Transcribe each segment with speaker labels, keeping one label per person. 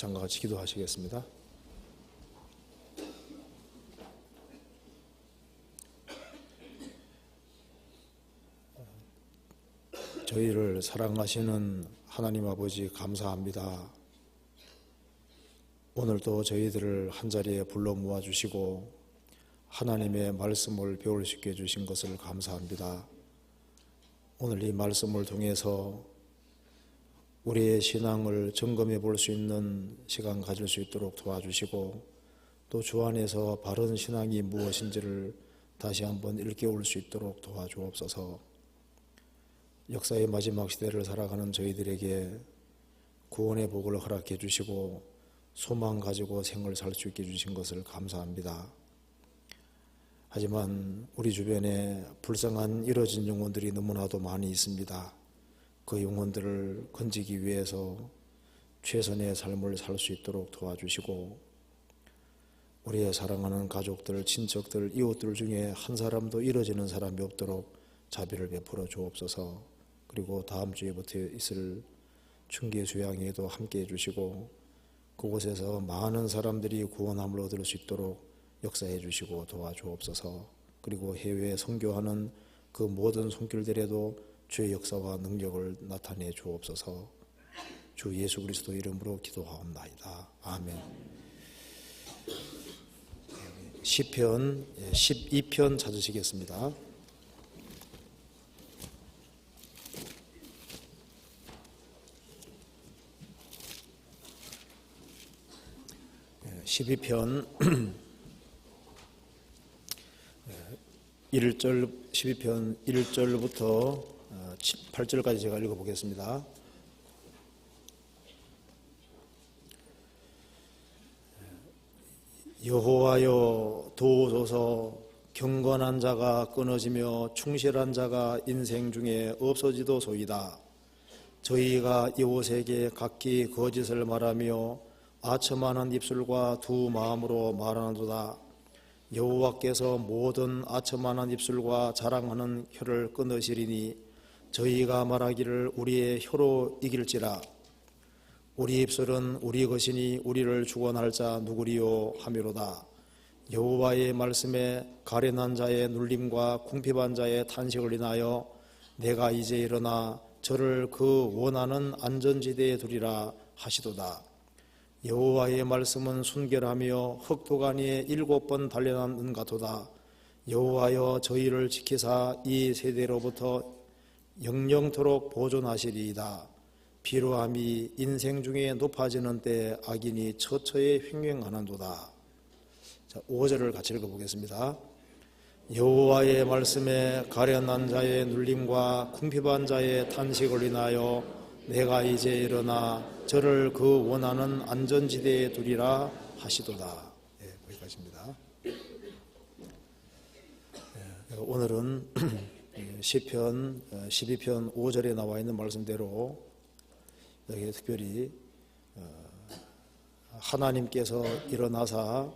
Speaker 1: 마찬가지 같이 기도하시겠습니다. 저희를 사랑하시는 하나님 아버지 감사합니다. 오늘도 저희들을 한자리에 불러 모아주시고 하나님의 말씀을 배울 수 있게 해주신 것을 감사합니다. 오늘 이 말씀을 통해서 우리의 신앙을 점검해 볼 수 있는 시간 가질 수 있도록 도와주시고 또 주 안에서 바른 신앙이 무엇인지를 다시 한번 일깨울 수 있도록 도와주옵소서. 역사의 마지막 시대를 살아가는 저희들에게 구원의 복을 허락해 주시고 소망 가지고 생을 살 수 있게 해주신 것을 감사합니다. 하지만 우리 주변에 불쌍한 이뤄진 영혼들이 너무나도 많이 있습니다. 그 영혼들을 건지기 위해서 최선의 삶을 살 수 있도록 도와주시고 우리의 사랑하는 가족들, 친척들, 이웃들 중에 한 사람도 이뤄지는 사람이 없도록 자비를 베풀어 주옵소서. 그리고 다음 주에부터 있을 충기 수양회도 함께 해주시고 그곳에서 많은 사람들이 구원함을 얻을 수 있도록 역사해 주시고 도와주옵소서. 그리고 해외에 선교하는 그 모든 손길들에도 주의 역사와 능력을 나타내 주옵소서. 주 예수 그리스도 이름으로 기도하옵나이다. 아멘. 시편 12편 찾으시겠습니다. 12편 12편 1절부터 8절까지 제가 읽어보겠습니다. 여호와여 도우소서. 경건한 자가 끊어지며 충실한 자가 인생 중에 없어지도소이다. 저희가 이웃에게 각기 거짓을 말하며 아첨하는 입술과 두 마음으로 말하는도다. 여호와께서 모든 아첨하는 입술과 자랑하는 혀를 끊으시리니 저희가 말하기를 우리의 혀로 이길지라. 우리 입술은 우리 것이니 우리를 주관할 자 누구리요 하미로다. 여호와의 말씀에 가련한 자의 눌림과 궁핍한 자의 탄식을 인하여 내가 이제 일어나 저를 그 원하는 안전지대에 두리라 하시도다. 여호와의 말씀은 순결하며 흑도가니에 7번 단련한 은 같도다. 여호와여 저희를 지키사 이 세대로부터 영영토록 보존하시리이다. 비로함이 인생 중에 높아지는 때 악인이 처처에 횡행하는도다. 자, 5절을 같이 읽어보겠습니다. 여호와의 말씀에 가련한 자의 눌림과 궁핍한 자의 탄식을 인하여 내가 이제 일어나 저를 그 원하는 안전지대에 두리라 하시도다. 거기까지입니다. 오늘은 시편 12편 5절에 나와 있는 말씀대로 여기 특별히 하나님께서 일어나사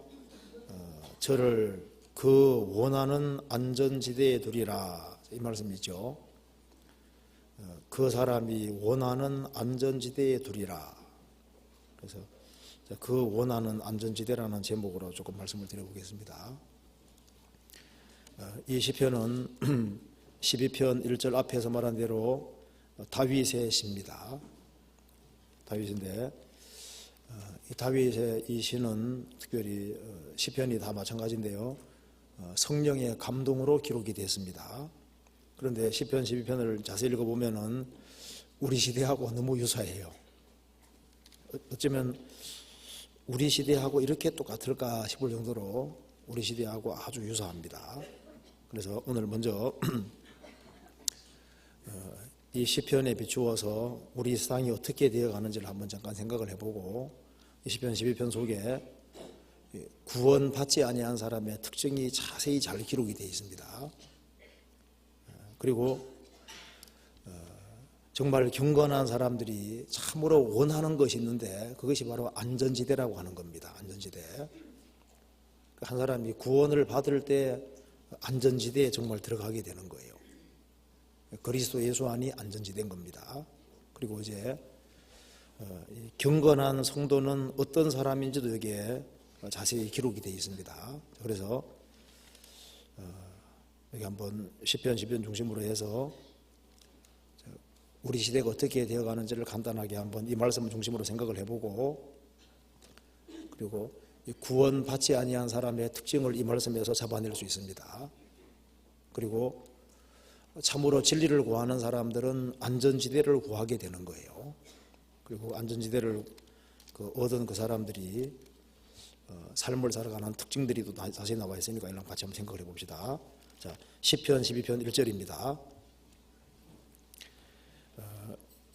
Speaker 1: 저를 그 원하는 안전지대에 두리라 이 말씀이죠. 그 사람이 원하는 안전지대에 두리라. 그래서 그 원하는 안전지대라는 제목으로 조금 말씀을 드려보겠습니다. 이 시편은 12편 1절 앞에서 말한 대로 다윗의 시입니다. 다윗인데 이 다윗의 이 시는 특별히 시편이 다 마찬가지인데요. 성령의 감동으로 기록이 됐습니다. 그런데 시편 12편을 자세히 읽어보면은 우리 시대하고 너무 유사해요. 어쩌면 우리 시대하고 이렇게 똑같을까 싶을 정도로 우리 시대하고 아주 유사합니다. 그래서 오늘 먼저 이 시편에 비추어서 우리 세상이 어떻게 되어가는지를 한번 잠깐 생각을 해보고 이 시편 12편 속에 구원받지 아니한 사람의 특징이 자세히 잘 기록이 되어 있습니다. 그리고 정말 경건한 사람들이 참으로 원하는 것이 있는데 그것이 바로 안전지대라고 하는 겁니다. 안전지대. 한 사람이 구원을 받을 때 안전지대에 정말 들어가게 되는 거예요. 그리스도 예수 안이 안전지대인 겁니다. 그리고 이제 이 경건한 성도는 어떤 사람인지도 여기에 자세히 기록이 되어 있습니다. 그래서 여기 한번 시편 중심으로 해서 우리 시대가 어떻게 되어가는지를 간단하게 한번 이 말씀을 중심으로 생각을 해보고, 그리고 구원받지 아니한 사람의 특징을 이 말씀에서 잡아낼 수 있습니다. 그리고 참으로 진리를 구하는 사람들은 안전지대를 구하게 되는 거예요. 그리고 안전지대를 얻은 그 사람들이 삶을 살아가는 특징들이 또 자세히 나와 있으니까 이랑 같이 한번 생각을 해봅시다. 자, 시편 12편 1절입니다.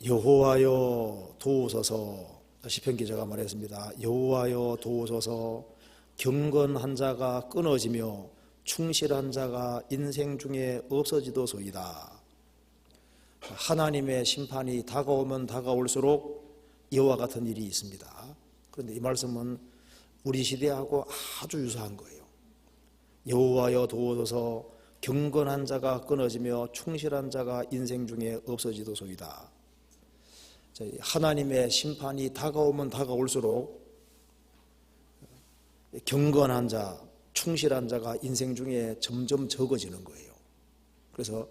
Speaker 1: 여호와여 도우소서. 시편 기자가 말했습니다. 여호와여 도우소서. 경건한 자가 끊어지며 충실한 자가 인생 중에 없어지도소이다. 하나님의 심판이 다가오면 다가올수록 이와 같은 일이 있습니다. 그런데 이 말씀은 우리 시대하고 아주 유사한 거예요. 여호와여 도우소서. 경건한 자가 끊어지며 충실한 자가 인생 중에 없어지도소이다. 하나님의 심판이 다가오면 다가올수록 경건한 자, 충실한 자가 인생 중에 점점 적어지는 거예요. 그래서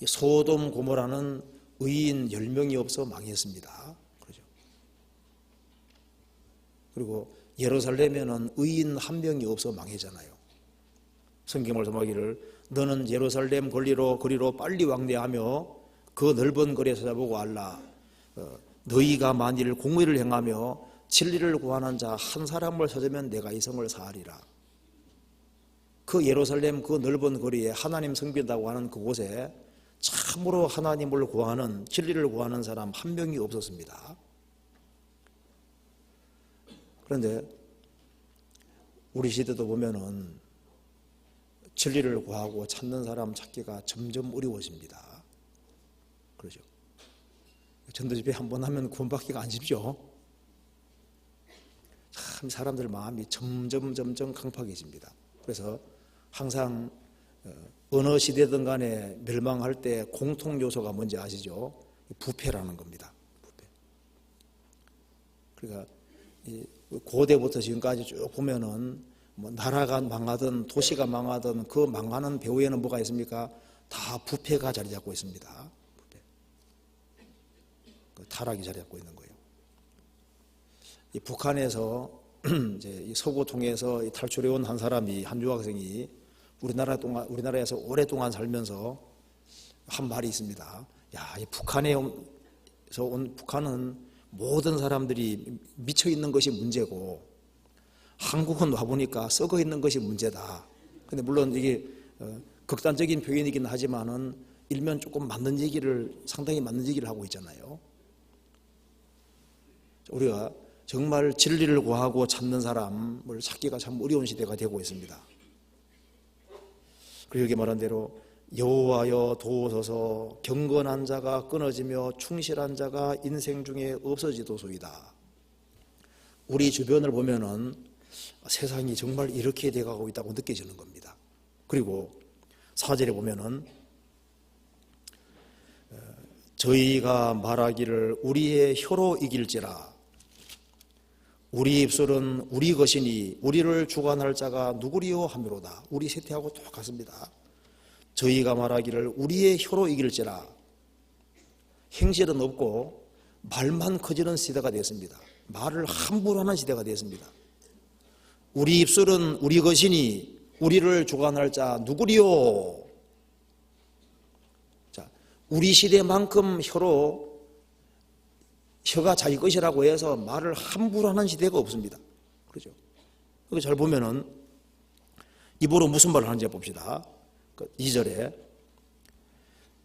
Speaker 1: 소돔 고모라는 의인 10명이 없어 망했습니다. 그렇죠? 그리고 예루살렘에는 의인 1명이 없어 망했잖아요. 성경 말씀하기를 너는 예루살렘 거리로 빨리 왕래하며 그 넓은 거리에 찾아보고 알라. 너희가 만일 공의를 행하며 진리를 구하는 자 한 사람을 찾으면 내가 이 성을 사하리라. 그 예루살렘 그 넓은 거리에 하나님 성빈다고 하는 그곳에 참으로 하나님을 구하는, 진리를 구하는 사람 1명이 없었습니다. 그런데 우리 시대도 보면은 진리를 구하고 찾는 사람 찾기가 점점 어려워집니다. 그렇죠? 전도집회 한번 하면 구원받기가 안 쉽죠. 참 사람들 마음이 점점 강팍해집니다. 그래서 항상 어느 시대든 간에 멸망할 때 공통 요소가 뭔지 아시죠? 부패라는 겁니다. 부패. 그러니까 고대부터 지금까지 쭉 보면은 뭐 나라가 망하든 도시가 망하든 그 망하는 배후에는 뭐가 있습니까? 다 부패가 자리 잡고 있습니다. 부패. 타락이 자리 잡고 있는 거예요. 이 북한에서 이제 이 서구 통해서 탈출해 온 한 사람이, 한 유학생이 우리나라에서 오랫동안 살면서 한 말이 있습니다. 야, 이 북한은 모든 사람들이 미쳐 있는 것이 문제고 한국은 와보니까 썩어 있는 것이 문제다. 근데 물론 이게 극단적인 표현이긴 하지만은 일면 조금 상당히 맞는 얘기를 하고 있잖아요. 우리가 정말 진리를 구하고 찾는 사람을 찾기가 참 어려운 시대가 되고 있습니다. 그리고 여기 말한 대로 여호와여 도우소서. 경건한 자가 끊어지며 충실한 자가 인생 중에 없어지도소이다. 우리 주변을 보면은 세상이 정말 이렇게 돼가고 있다고 느껴지는 겁니다. 그리고 4절에 보면은 저희가 말하기를 우리의 혀로 이길지라. 우리 입술은 우리 것이니 우리를 주관할 자가 누구리요 하미로다. 우리 세태하고 똑같습니다. 저희가 말하기를 우리의 혀로 이길지라. 행실은 없고 말만 커지는 시대가 됐습니다. 말을 함부로 하는 시대가 됐습니다. 우리 입술은 우리 것이니 우리를 주관할 자 누구리요. 자, 우리 시대만큼 혀가 자기 것이라고 해서 말을 함부로 하는 시대가 없습니다. 그렇죠? 여기 잘 보면은 입으로 무슨 말을 하는지 봅시다. 2절에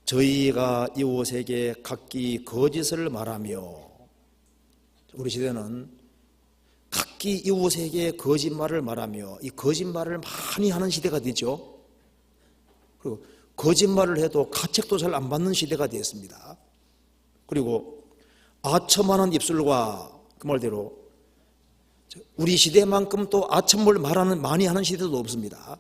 Speaker 1: 저희가 이웃에게 각기 거짓을 말하며. 우리 시대는 각기 이웃에게 거짓말을 말하며, 이 거짓말을 많이 하는 시대가 되죠. 그리고 거짓말을 해도 가책도 잘 안 받는 시대가 되었습니다. 그리고 아첨하는 입술과, 그 말대로 우리 시대만큼 또 아첨을 많이 하는 시대도 없습니다.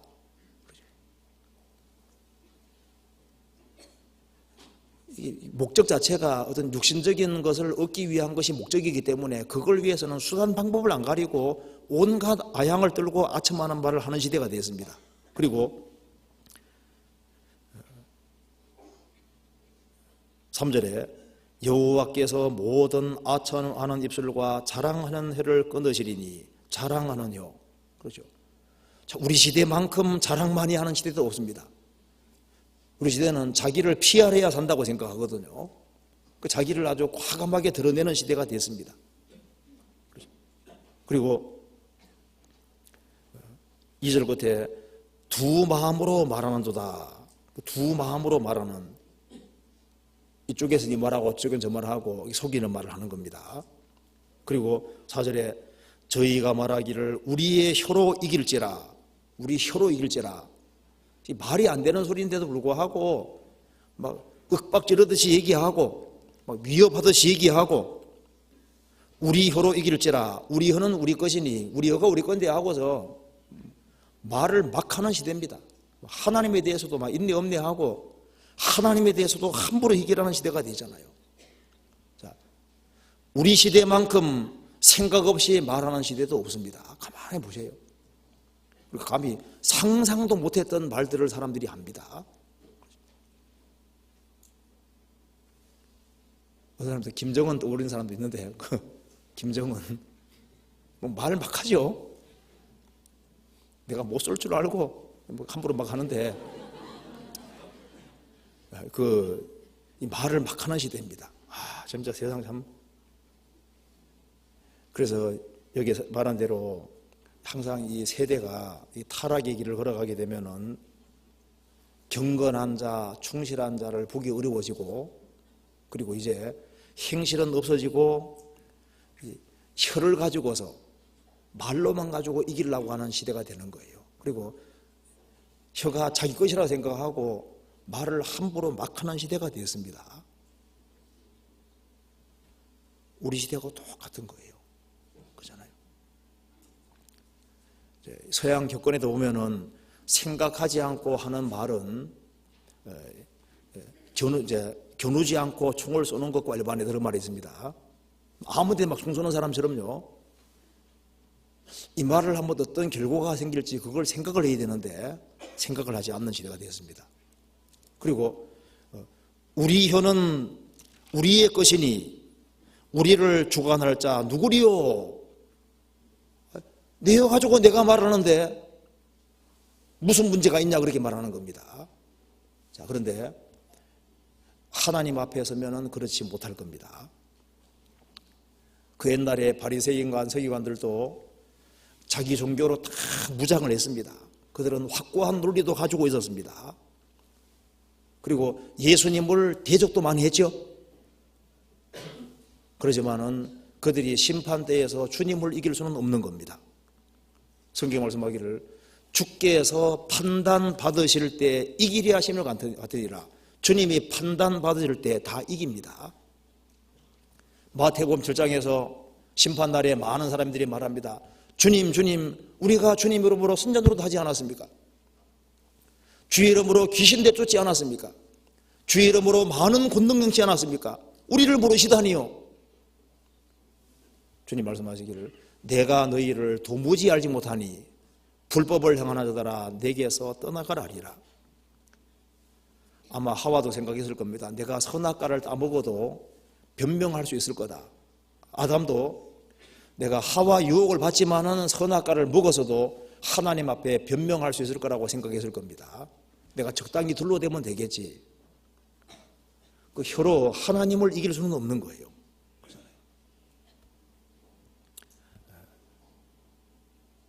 Speaker 1: 목적 자체가 어떤 육신적인 것을 얻기 위한 것이 목적이기 때문에 그걸 위해서는 수단 방법을 안 가리고 온갖 아양을 떨고 아첨하는 말을 하는 시대가 되었습니다. 그리고 3절에 여호와께서 모든 아첨하는 입술과 자랑하는 혀를 끊으시리니, 자랑하는 혀, 그렇죠. 우리 시대만큼 자랑 많이 하는 시대도 없습니다. 우리 시대는 자기를 PR해야 산다고 생각하거든요. 그 자기를 아주 과감하게 드러내는 시대가 됐습니다. 그리고 2절 끝에 두 마음으로 말하는도다. 두 마음으로 말하는, 이쪽에서 이 말하고 저쪽은 저 말하고 속이는 말을 하는 겁니다. 그리고 4절에 저희가 말하기를 우리의 혀로 이길지라, 우리 혀로 이길지라. 말이 안 되는 소리인데도 불구하고 막 윽박지르듯이 얘기하고 막 위협하듯이 얘기하고 우리 혀로 이길지라, 우리 혀는 우리 것이니, 우리 혀가 우리 건데 하고서 말을 막 하는 시대입니다. 하나님에 대해서도 막 인내 없네 하고 하나님에 대해서도 함부로 해결하는 시대가 되잖아요. 자, 우리 시대만큼 생각 없이 말하는 시대도 없습니다. 가만히 보세요. 감히 상상도 못했던 말들을 사람들이 합니다. 어떤 사람들 김정은 떠오르는 사람도 있는데 김정은 뭐 말을 막 하죠. 내가 못 쏠 줄 알고 뭐 함부로 막 하는데 이 말을 막 하는 시대입니다. 진짜 세상 참. 그래서 여기 말한 대로 항상 이 세대가 이 타락의 길을 걸어가게 되면은 경건한 자, 충실한 자를 보기 어려워지고, 그리고 이제 행실은 없어지고 혀를 가지고서 말로만 가지고 이기려고 하는 시대가 되는 거예요. 그리고 혀가 자기 것이라고 생각하고 말을 함부로 막 하는 시대가 되었습니다. 우리 시대하고 똑같은 거예요. 그렇잖아요. 서양 교권에도 보면은 생각하지 않고 하는 말은 겨누지 않고 총을 쏘는 것과 일반에 그런 말이 있습니다. 아무데나 막 총 쏘는 사람처럼요. 이 말을 하면 어떤 결과가 생길지 그걸 생각을 해야 되는데 생각을 하지 않는 시대가 되었습니다. 그리고 우리 혀는 우리의 것이니 우리를 주관할 자 누구리요? 내 혀 가지고 내가 말하는데 무슨 문제가 있냐 그렇게 말하는 겁니다. 자, 그런데 하나님 앞에 서면은 그렇지 못할 겁니다. 그 옛날에 바리새인과 서기관들도 자기 종교로 다 무장을 했습니다. 그들은 확고한 논리도 가지고 있었습니다. 그리고 예수님을 대적도 많이 했죠. 그러지만은 그들이 심판대에서 주님을 이길 수는 없는 겁니다. 성경 말씀하기를 주께서 판단 받으실 때 이기리 하심을 같으리라. 주님이 판단 받으실 때 다 이깁니다. 마태복음 7장에서 심판날에 많은 사람들이 말합니다. 주님, 주님, 우리가 주님 이름으로 선전으로도 하지 않았습니까? 주의 이름으로 귀신 내쫓지 않았습니까? 주의 이름으로 많은 권능 능치 않았습니까? 우리를 모르시다니요. 주님 말씀하시기를 내가 너희를 도무지 알지 못하니 불법을 행하는 자들아 내게서 떠나가라 하리라. 아마 하와도 생각했을 겁니다. 내가 선악과를 따먹어도 변명할 수 있을 거다. 아담도 내가 하와 유혹을 받지만은 선악과를 먹어서도 하나님 앞에 변명할 수 있을 거라고 생각했을 겁니다. 내가 적당히 둘러대면 되겠지. 그 혀로 하나님을 이길 수는 없는 거예요.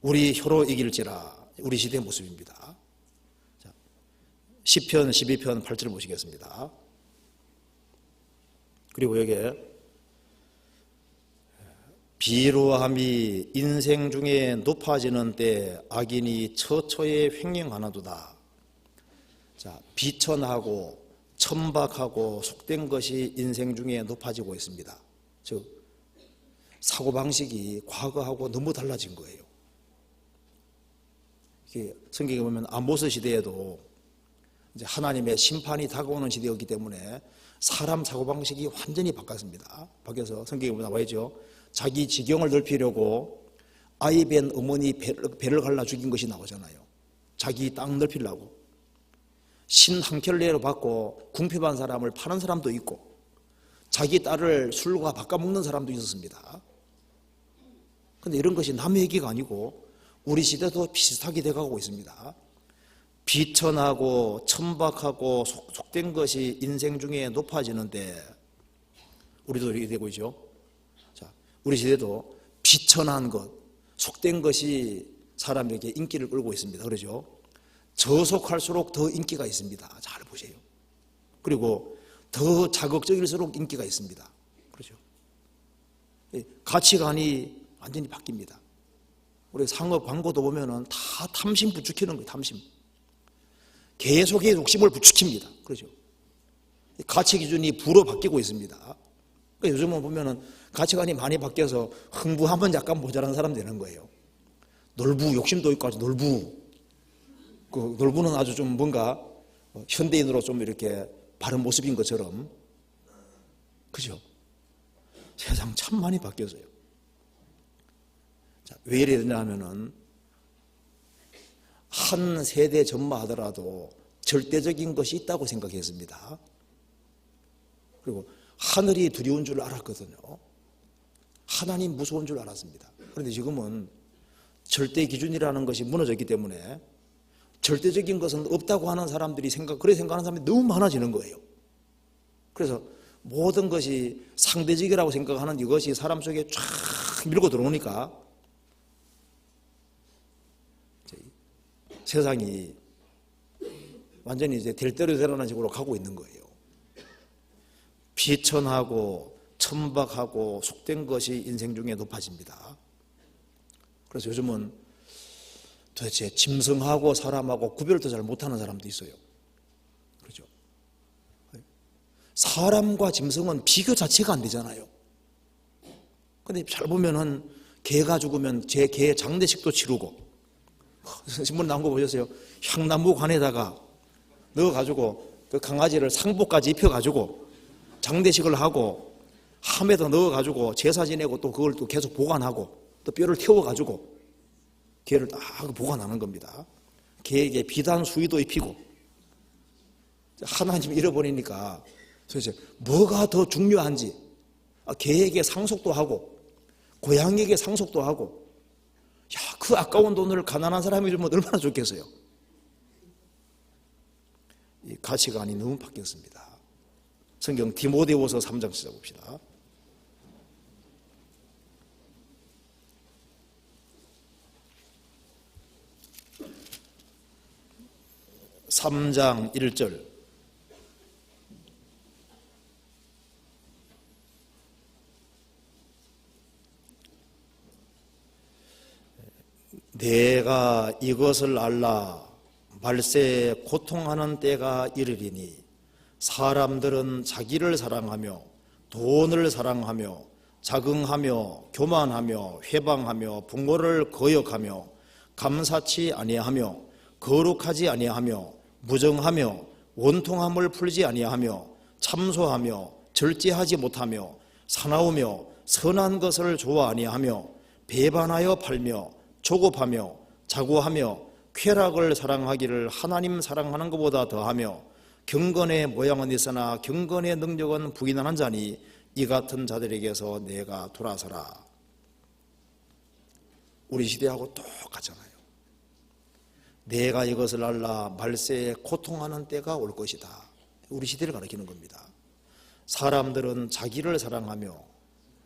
Speaker 1: 우리 혀로 이길지라. 우리 시대의 모습입니다. 시편 12편 8절 보시겠습니다. 그리고 여기에 비루함이 인생 중에 높아지는 때 악인이 처처에 횡령하나도다. 자, 비천하고 천박하고 속된 것이 인생 중에 높아지고 있습니다. 즉 사고방식이 과거하고 너무 달라진 거예요. 성경에 보면 아모스 시대에도 이제 하나님의 심판이 다가오는 시대였기 때문에 사람 사고방식이 완전히 바뀌었습니다. 바뀌어서 성경에 나와 있죠. 자기 지경을 넓히려고 아이 뵌 어머니 배를 갈라 죽인 것이 나오잖아요. 자기 땅 넓히려고. 신 한 켤레로 받고 궁핍한 사람을 파는 사람도 있고 자기 딸을 술과 바꿔먹는 사람도 있었습니다. 그런데 이런 것이 남의 얘기가 아니고 우리 시대도 비슷하게 돼가고 있습니다. 비천하고 천박하고 속된 것이 인생 중에 높아지는데 우리도 이렇게 되고 있죠. 자, 우리 시대도 비천한 것, 속된 것이 사람에게 인기를 끌고 있습니다. 그러죠. 저속할수록 더 인기가 있습니다. 잘 보세요. 그리고 더 자극적일수록 인기가 있습니다. 그렇죠. 가치관이 완전히 바뀝니다. 우리 상업 광고도 보면은 다 탐심 부추기는 거예요. 탐심. 계속해서 욕심을 부추깁니다. 그렇죠. 가치 기준이 부로 바뀌고 있습니다. 그러니까 요즘은 보면은 가치관이 많이 바뀌어서 흥부하면 약간 모자란 사람 되는 거예요. 놀부, 욕심도 있고 아주 놀부. 그 놀부는 아주 좀 뭔가 현대인으로 좀 이렇게 바른 모습인 것처럼. 그죠? 세상 참 많이 바뀌었어요. 자, 왜 이래 되냐면은 한 세대 전마하더라도 절대적인 것이 있다고 생각했습니다. 그리고 하늘이 두려운 줄 알았거든요. 하나님 무서운 줄 알았습니다. 그런데 지금은 절대 기준이라는 것이 무너졌기 때문에 절대적인 것은 없다고 하는 사람들이 그렇게 생각하는 사람이 너무 많아지는 거예요. 그래서 모든 것이 상대적이라고 생각하는 이것이 사람 속에 쫙 밀고 들어오니까 세상이 완전히 이제 될 대로 되라는 식으로 가고 있는 거예요. 비천하고 천박하고 속된 것이 인생 중에 높아집니다. 그래서 요즘은 도대체 짐승하고 사람하고 구별도 잘 못하는 사람도 있어요. 그렇죠? 사람과 짐승은 비교 자체가 안 되잖아요. 근데 잘 보면은 개가 죽으면 제 개 장례식도 치르고 신문 나온 거 보셨어요? 향나무 관에다가 넣어가지고 그 강아지를 상복까지 입혀가지고 장례식을 하고 함에다 넣어가지고 제사 지내고 또 그걸 또 계속 보관하고 또 뼈를 태워가지고 개를 딱 보관하는 겁니다. 개에게 비단 수의도 입히고 하나님 잃어버리니까 도대체 뭐가 더 중요한지 개에게 상속도 하고 고양이에게 상속도 하고 야, 그 아까운 돈을 가난한 사람이 주면 얼마나 좋겠어요. 이 가치관이 너무 바뀌었습니다. 성경 디모데후서 3장 찾아봅시다. (3장) 1절 내가 이것을 알라 말세에 고통하는 때가 이르리니 사람들은 자기를 사랑하며 돈을 사랑하며 자긍하며 교만하며 회방하며 부모를 거역하며 감사치 아니하며 거룩하지 아니하며 무정하며 원통함을 풀지 아니하며 참소하며 절제하지 못하며 사나우며 선한 것을 좋아 아니하며 배반하여 팔며 조급하며 자고하며 쾌락을 사랑하기를 하나님 사랑하는 것보다 더하며 경건의 모양은 있으나 경건의 능력은 부인하는 자니 이 같은 자들에게서 내가 돌아서라. 우리 시대하고 똑같잖아요. 내가 이것을 알라 말세에 고통하는 때가 올 것이다. 우리 시대를 가리키는 겁니다. 사람들은 자기를 사랑하며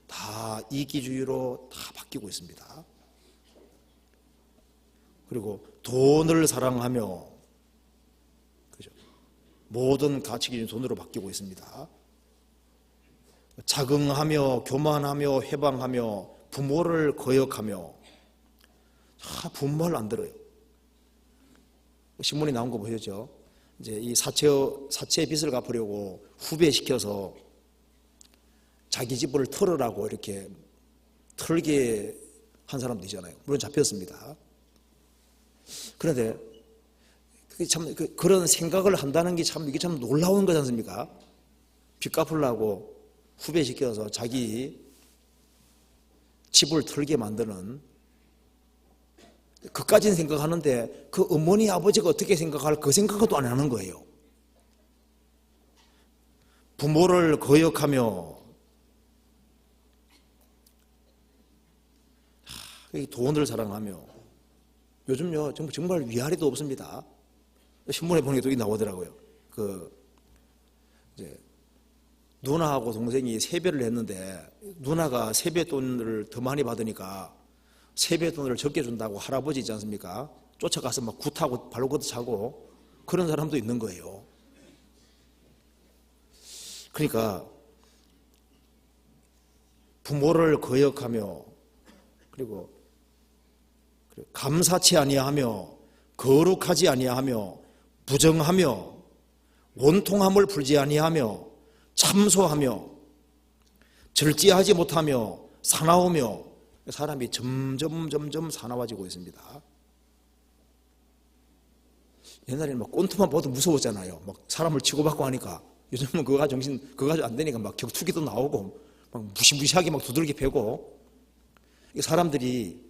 Speaker 1: 다 이기주의로 다 바뀌고 있습니다. 그리고 돈을 사랑하며 그죠? 모든 가치 기준이 돈으로 바뀌고 있습니다. 자긍하며 교만하며 회방하며 부모를 거역하며 부모 말 안 들어요. 신문에 나온 거 보셨죠? 이제 이 사채 빚을 갚으려고 후배시켜서 자기 집을 털으라고 이렇게 털게 한 사람도 있잖아요. 물론 잡혔습니다. 그런데 참 그런 생각을 한다는 게 참 이게 참 놀라운 거지 않습니까? 빚 갚으려고 후배시켜서 자기 집을 털게 만드는, 그까지는 생각하는데 그 어머니 아버지가 어떻게 생각할 그 생각도 안 하는 거예요. 부모를 거역하며 돈을 사랑하며, 요즘요 정말 위아래도 없습니다. 신문에 보니까 또 나오더라고요. 이제 누나하고 동생이 세배를 했는데 누나가 세뱃돈을 더 많이 받으니까 세뱃돈을 적게 준다고 할아버지 있지 않습니까? 쫓아가서 막 굿하고 발로 차고 그런 사람도 있는 거예요. 그러니까 부모를 거역하며, 그리고 감사치 아니하며, 거룩하지 아니하며, 부정하며, 원통함을 풀지 아니하며, 참소하며, 절제하지 못하며, 사나우며, 사람이 점점 사나워지고 있습니다. 옛날에는 막 꼰트만 봐도 무서웠잖아요. 막 사람을 치고받고 하니까. 요즘은 그거 가지고 안 되니까 막 격투기도 나오고, 막 무시무시하게 막 두들기 패고, 사람들이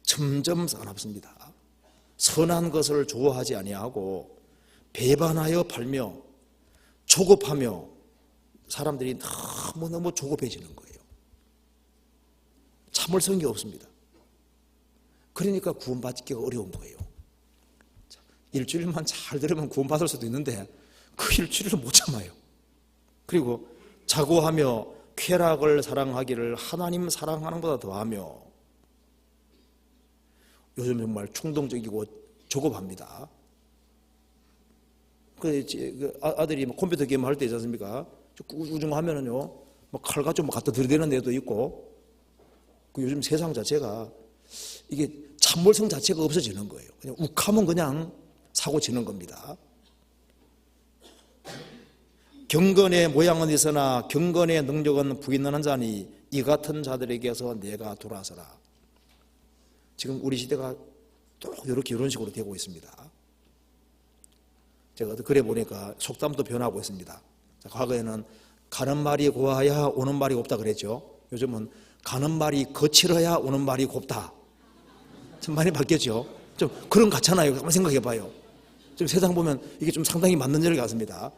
Speaker 1: 점점 사납습니다. 선한 것을 좋아하지 아니하고 배반하여 팔며 조급하며, 사람들이 너무너무 조급해지는 거예요. 참을성이 없습니다. 그러니까 구원받기가 어려운 거예요. 일주일만 잘 들으면 구원받을 수도 있는데 그 일주일을 못 참아요. 그리고 자고하며 쾌락을 사랑하기를 하나님 사랑하는 것보다 더하며, 요즘 정말 충동적이고 조급합니다. 아들이 컴퓨터 게임 할 때 있지 않습니까? 우중 하면은요, 막 칼 가지고 갖다 들이대는 데도 있고, 요즘 세상 자체가 이게 참을성 자체가 없어지는 거예요. 그냥 욱하면 그냥 사고 치는 겁니다. 경건의 모양은 있으나 경건의 능력은 부인하는 자니 이 같은 자들에게서 내가 돌아서라. 지금 우리 시대가 또 이런 식으로 되고 있습니다. 제가 글에 보니까 속담도 변하고 있습니다. 과거에는 가는 말이 고와야 오는 말이 곱다 그랬죠. 요즘은 가는 말이 거칠어야 오는 말이 곱다. 참 많이 바뀌었죠. 좀 그런 것 같잖아요. 한번 생각해 봐요. 지금 세상 보면 이게 좀 상당히 맞는 일 같습니다.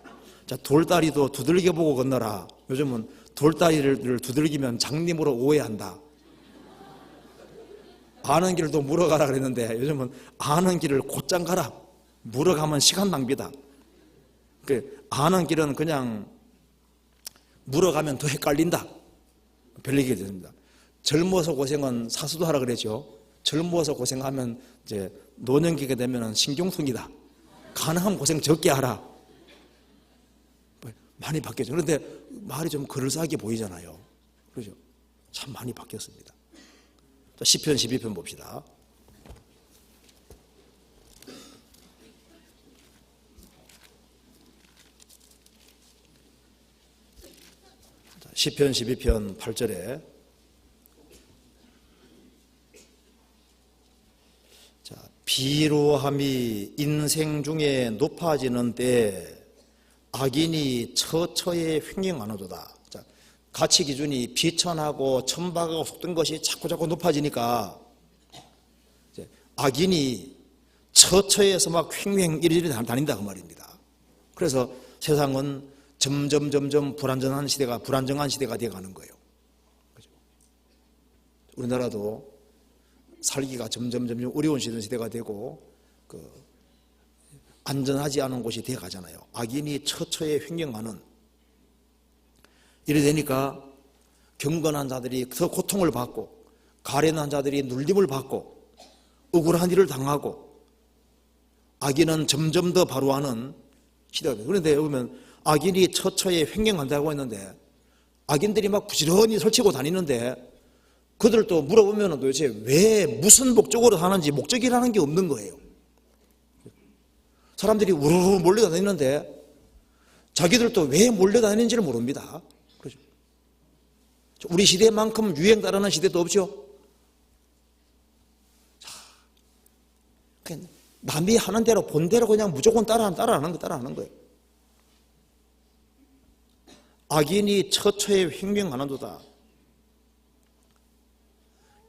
Speaker 1: 자, 돌다리도 두들겨 보고 건너라. 요즘은 돌다리를 두들기면 장님으로 오해한다. 아는 길도 물어가라 그랬는데 요즘은 아는 길을 곧장 가라. 물어가면 시간 낭비다. 아는 길은 그냥 물어가면 더 헷갈린다. 별리게 됐습니다. 젊어서 고생은 사수도 하라 그랬죠. 젊어서 고생하면 이제 노년기가 되면 신경순이다. 가능한 고생 적게 하라. 많이 바뀌었죠. 그런데 말이 좀 그럴싸하게 보이잖아요. 그렇죠? 참 많이 바뀌었습니다. 시편 12편 봅시다. 시편 12편 8절에 비루함이 인생 중에 높아지는 때 악인이 처처에 횡행하노도다. 가치 기준이 비천하고 천박하고 속된 것이 자꾸 높아지니까 악인이 처처에서 막 횡행 이리저리 다닌다 그 말입니다. 그래서 세상은 점점 불안정한 시대가 되어가는 거예요. 그렇죠? 우리나라도 살기가 점점 어려운 시대가 되고 안전하지 않은 곳이 되어가잖아요. 악인이 처처에 횡령하는, 이래 되니까 경건한 자들이 더 고통을 받고 가련한 자들이 눌림을 받고 억울한 일을 당하고 악인은 점점 더 바로하는 시대가 돼요. 그런데 여기 보면 악인이 처처에 횡령한다고 했는데 악인들이 막 부지런히 설치고 다니는데 그들도 물어보면 도대체 왜 무슨 목적으로 사는지 목적이라는 게 없는 거예요. 사람들이 우르르 몰려다니는데 자기들도 왜 몰려다니는지를 모릅니다. 그렇죠? 우리 시대만큼 유행 따르는 시대도 없죠. 자, 그냥 남이 하는 대로 본대로 그냥 무조건 따라하는 거예요. 악인이 처처에 횡명하는도다.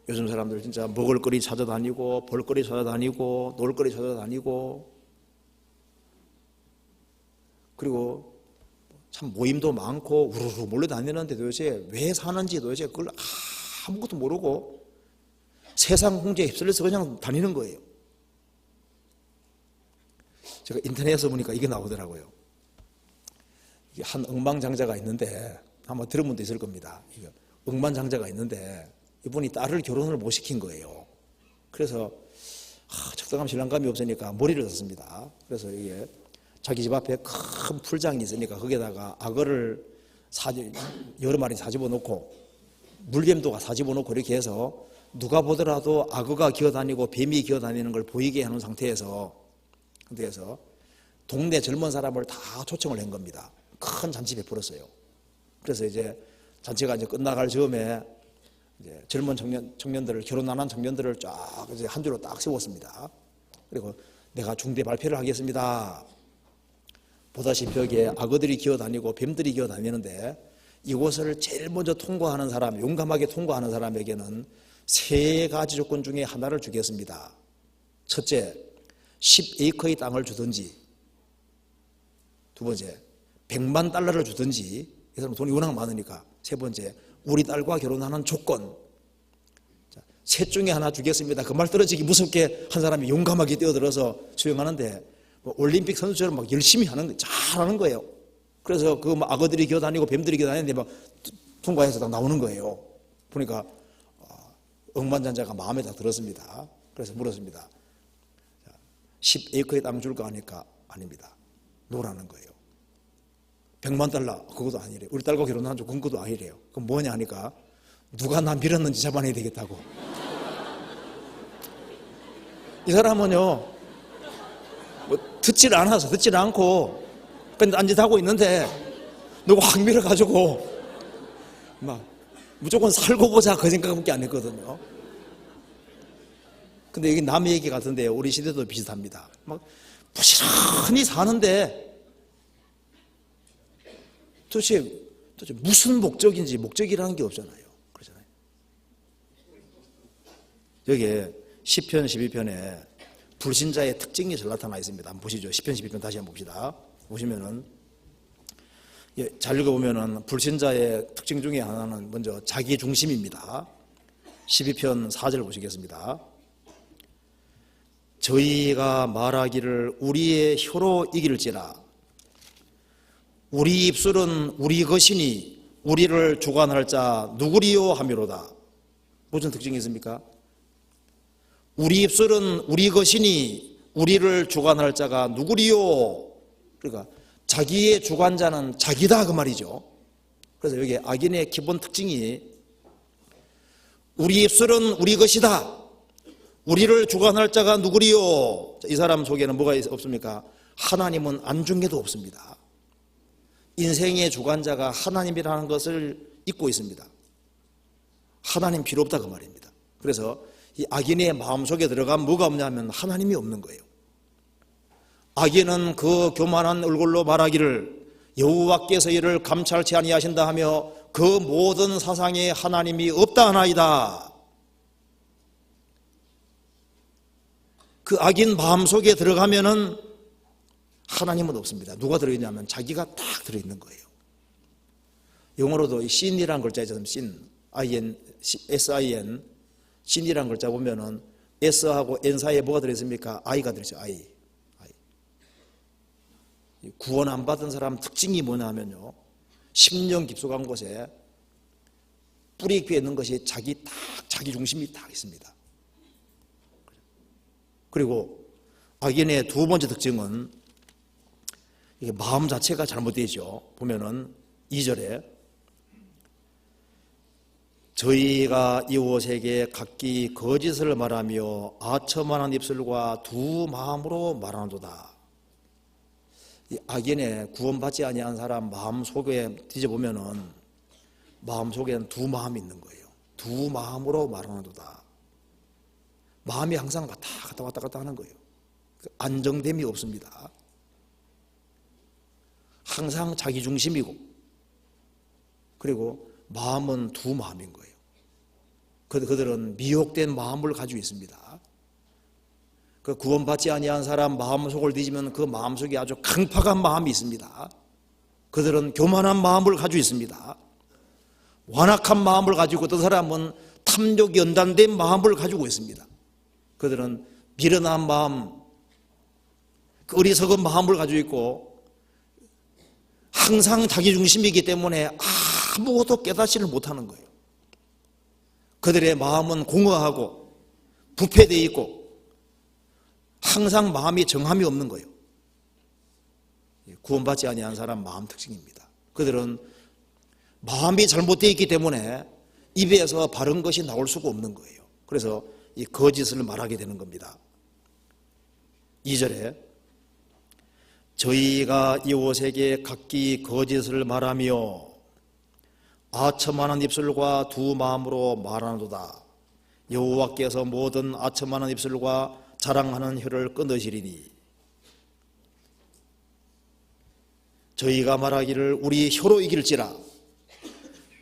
Speaker 1: 요즘 사람들 진짜 먹을거리 찾아다니고 볼거리 찾아다니고 놀거리 찾아다니고, 그리고 참 모임도 많고 우르르 몰려다니는데 도대체 왜 사는지 도대체 그걸 아무것도 모르고 세상 홍제에 휩쓸려서 그냥 다니는 거예요. 제가 인터넷에서 보니까 이게 나오더라고요. 이게 한 억만장자가 있는데, 아마 들은 분도 있을 겁니다. 억만장자가 있는데 이분이 딸을 결혼을 못 시킨 거예요. 그래서 적당한 신랑감이 없으니까 머리를 썼습니다. 그래서 이게 자기 집 앞에 큰 풀장이 있으니까 거기에다가 악어를 여러 마리 사집어 놓고 물뱀도 사집어 놓고 이렇게 해서 누가 보더라도 악어가 기어다니고 뱀이 기어다니는 걸 보이게 하는 상태에서 동네 젊은 사람을 다 초청을 한 겁니다. 큰 잔치 베풀었어요. 그래서 이제 잔치가 이제 끝나갈 즈음에 이제 젊은 청년들을, 결혼 안 한 청년들을 쫙 이제 한 줄로 딱 세웠습니다. 그리고 내가 중대 발표를 하겠습니다. 보다시피 여기에 악어들이 기어다니고 뱀들이 기어다니는데 이곳을 제일 먼저 통과하는 사람, 용감하게 통과하는 사람에게는 3가지 조건 중에 하나를 주겠습니다. 첫째, 10에이커의 땅을 주든지, 두 번째, $100만 주든지, 이 사람 돈이 워낙 많으니까, 세 번째, 우리 딸과 결혼하는 조건. 셋 중에 하나 주겠습니다. 그 말 떨어지기 무섭게 한 사람이 용감하게 뛰어들어서 수용하는데, 올림픽 선수처럼 막 열심히 잘하는 거예요. 그래서 그 악어들이 기어다니고 뱀들이 기어다니는데 막 통과해서 딱 나오는 거예요. 보니까 억만장자가 마음에 다 들었습니다. 그래서 물었습니다. 10에이커의 땅 줄까 하니까 아닙니다. 노라는 거예요. $100만 그것도 아니래요. 우리 딸과 결혼한 조 그것도 아니래요. 그럼 뭐냐 하니까 누가 나 밀었는지 잡아내야 되겠다고. 이 사람은요, 듣질 않고 그냥 딴짓하고 있는데 누가 확 밀어가지고 막 무조건 살고 보자 그 생각밖에 안 했거든요. 근데 여기 남의 얘기 같은데요, 우리 시대도 비슷합니다. 막 부지런히 사는데 도대체 무슨 목적이라는 게 없잖아요. 그렇잖아요. 여기에 시편 12편에 불신자의 특징이 잘 나타나 있습니다. 한번 보시죠. 시편 12편 다시 한번 봅시다. 보시면은, 잘 읽어보면은 불신자의 특징 중에 하나는 먼저 자기 중심입니다. 12편 4절 보시겠습니다. 저희가 말하기를 우리의 혀로 이길지라 우리 입술은 우리 것이니 우리를 주관할 자 누구리요 하미로다. 무슨 특징이 있습니까? 우리 입술은 우리 것이니 우리를 주관할 자가 누구리요. 그러니까 자기의 주관자는 자기다 그 말이죠. 그래서 여기 악인의 기본 특징이 우리 입술은 우리 것이다. 우리를 주관할 자가 누구리요. 이 사람 속에는 뭐가 없습니까? 하나님은 안중에도 없습니다. 인생의 주관자가 하나님이라는 것을 잊고 있습니다. 하나님 필요 없다 그 말입니다. 그래서 이 악인의 마음속에 들어가면 뭐가 없냐면 하나님이 없는 거예요. 악인은 그 교만한 얼굴로 말하기를 여호와께서 이를 감찰치 아니하신다 하며 그 모든 사상에 하나님이 없다 하나이다. 그 악인 마음속에 들어가면은 하나님은 없습니다. 누가 들어있냐면 자기가 딱 들어있는 거예요. 영어로도 sin이라는 글자 있잖아요. sin, S-I-N, sin이라는 글자 보면은 S하고 N 사이에 뭐가 들어있습니까? I가 들어있어요. I. 구원 안 받은 사람 특징이 뭐냐면요, 심령 깊숙한 곳에 뿌리 깊이 있는 것이 자기 중심이 딱 있습니다. 그리고 악인의 두 번째 특징은 이게 마음 자체가 잘못되죠. 보면은 2절에 저희가 이웃에게 각기 거짓을 말하며 아첨하는 입술과 두 마음으로 말하노도다. 이 악인의 구원받지 아니한 사람 마음 속에 뒤져보면은 마음 속에는 두 마음이 있는 거예요. 두 마음으로 말하노도다. 마음이 항상 왔다 갔다 하는 거예요. 안정됨이 없습니다. 항상 자기중심이고, 그리고 마음은 두 마음인 거예요. 그들은 미혹된 마음을 가지고 있습니다. 그 구원받지 아니한 사람 마음속을 뒤지면 그 마음속에 아주 강팍한 마음이 있습니다. 그들은 교만한 마음을 가지고 있습니다. 완악한 마음을 가지고, 어떤 사람은 탐욕 연단된 마음을 가지고 있습니다. 그들은 미련한 마음, 어리석은 마음을 가지고 있고, 항상 자기중심이기 때문에 아무것도 깨닫지를 못하는 거예요. 그들의 마음은 공허하고 부패되어 있고 항상 마음이 정함이 없는 거예요. 구원받지 아니한 사람 마음 특징입니다. 그들은 마음이 잘못되어 있기 때문에 입에서 바른 것이 나올 수가 없는 거예요. 그래서 이 거짓을 말하게 되는 겁니다. 2절에 저희가 이웃에게 각기 거짓을 말하며 아첨하는 입술과 두 마음으로 말하노다. 여호와께서 모든 아첨하는 입술과 자랑하는 혀를 끊으시리니, 저희가 말하기를 우리 혀로 이길지라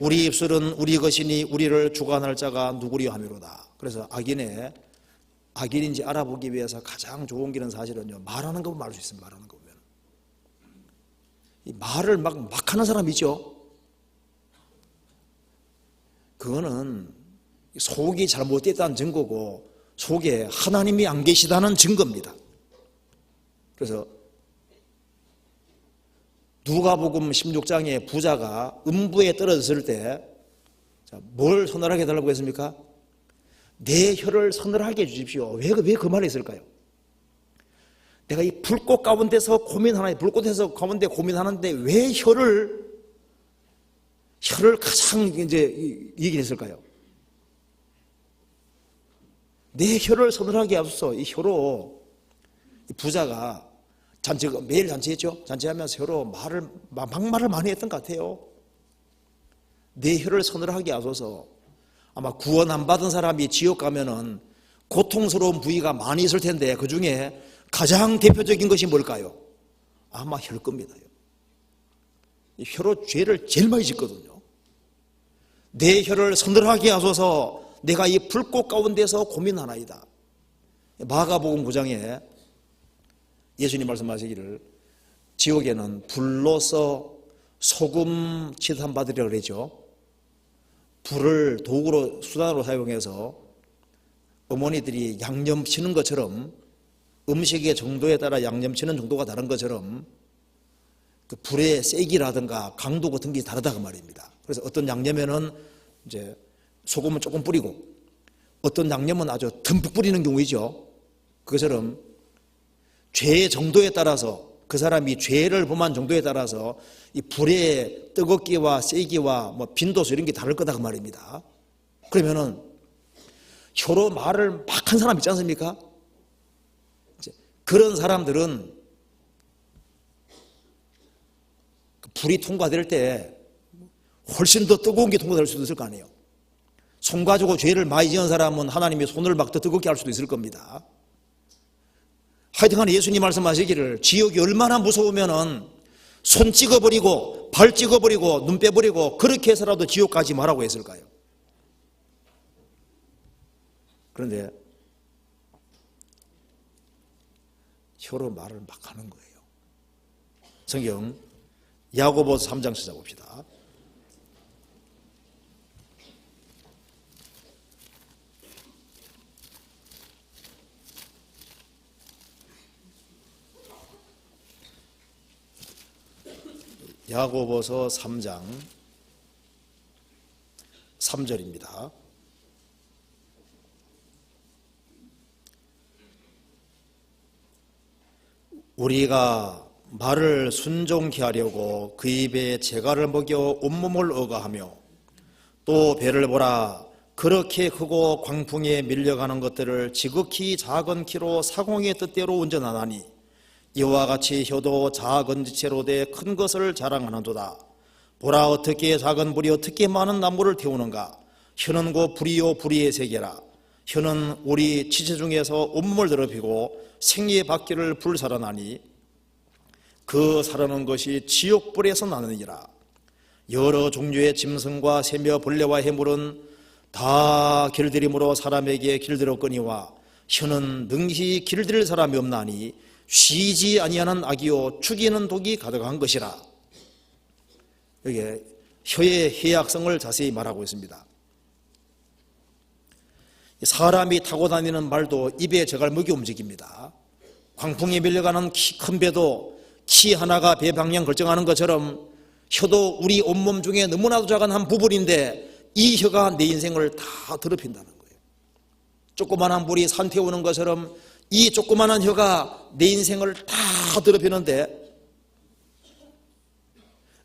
Speaker 1: 우리 입술은 우리 것이니 우리를 주관할 자가 누구려 하미로다. 그래서 악인인지 알아보기 위해서 가장 좋은 길은 사실은요, 말하는 거 보면 알 수 있습니다. 말하는 거 보면. 이 말을 막 하는 사람 있죠. 그거는 속이 잘못됐다는 증거고 속에 하나님이 안 계시다는 증거입니다. 그래서 누가복음 16장에 부자가 음부에 떨어졌을 때 뭘 서늘하게 해달라고 했습니까? 내 혀를 서늘하게 해주십시오. 왜 그 말이 있을까요? 내가 이 불꽃 가운데서 불꽃에서 가운데 고민하는데 왜 혀를 가장 이제 얘기했을까요? 내 혀를 서늘하게 하소서. 이 혀로 이 부자가 매일 잔치했죠. 잔치하면서 혀로 막말을 많이 했던 것 같아요. 내 혀를 서늘하게 하소서. 아마 구원 안 받은 사람이 지옥 가면은 고통스러운 부위가 많이 있을 텐데 그 중에 가장 대표적인 것이 뭘까요? 아마 혀일 겁니다. 이 혀로 죄를 제일 많이 짓거든요. 내 혀를 서늘하게 하소서. 내가 이 불꽃 가운데서 고민하나이다. 마가복음 9장에 예수님 말씀하시기를 지옥에는 불로서 소금 치듯 받으려고 그러죠. 불을 도구로 수단으로 사용해서 어머니들이 양념 치는 것처럼, 음식의 정도에 따라 양념 치는 정도가 다른 것처럼 그 불의 세기라든가 강도 같은 게 다르다 그 말입니다. 그래서 어떤 양념에는 이제 소금은 조금 뿌리고 어떤 양념은 아주 듬뿍 뿌리는 경우이죠. 그것처럼 죄의 정도에 따라서, 그 사람이 죄를 범한 정도에 따라서 이 불의 뜨겁기와 세기와 빈도수 이런 게 다를 거다 그 말입니다. 그러면은 혀로 말을 막 한 사람 있지 않습니까? 그런 사람들은 불이 통과될 때 훨씬 더 뜨거운 게 통과될 수도 있을 거 아니에요. 손 가지고 죄를 많이 지은 사람은 하나님이 손을 막 더 뜨겁게 할 수도 있을 겁니다. 하여튼간 예수님 말씀하시기를 지옥이 얼마나 무서우면은 손 찍어버리고 발 찍어버리고 눈 빼버리고 그렇게 해서라도 지옥 가지 말라고 했을까요? 그런데 혀로 말을 막 하는 거예요. 성경 야고보서 3장 찾아봅시다. 야고보서 3장 3절입니다. 우리가 말을 순종케 하려고 그 입에 재갈을 먹여 온몸을 억하하며 또 배를 보라, 그렇게 크고 광풍에 밀려가는 것들을 지극히 작은 키로 사공의 뜻대로 운전하나니 이와 같이 혀도 작은 지체로 돼 큰 것을 자랑하는도다. 보라, 어떻게 작은 불이 어떻게 많은 나무를 태우는가. 혀는 곧 불이요 불의의 세계라. 혀는 우리 지체 중에서 온몸을 더럽히고 생리의 바퀴를 불살아나니 그 살아난 것이 지옥불에서 나느니라. 여러 종류의 짐승과 새며 벌레와 해물은 다 길들임으로 사람에게 길들었거니와 혀는 능히 길들일 사람이 없나니 쉬지 아니하는 악이요 죽이는 독이 가득한 것이라. 여기에 혀의 해악성을 자세히 말하고 있습니다. 사람이 타고 다니는 말도 입에 저갈목이 움직입니다. 광풍에 밀려가는 키 큰 배도 키 하나가 배 방향 결정하는 것처럼 혀도 우리 온몸 중에 너무나도 작은 한 부분인데 이 혀가 내 인생을 다 더럽힌다는 거예요. 조그만한 물이 산 태우는 것처럼 이 조그만한 혀가 내 인생을 다 더럽히는데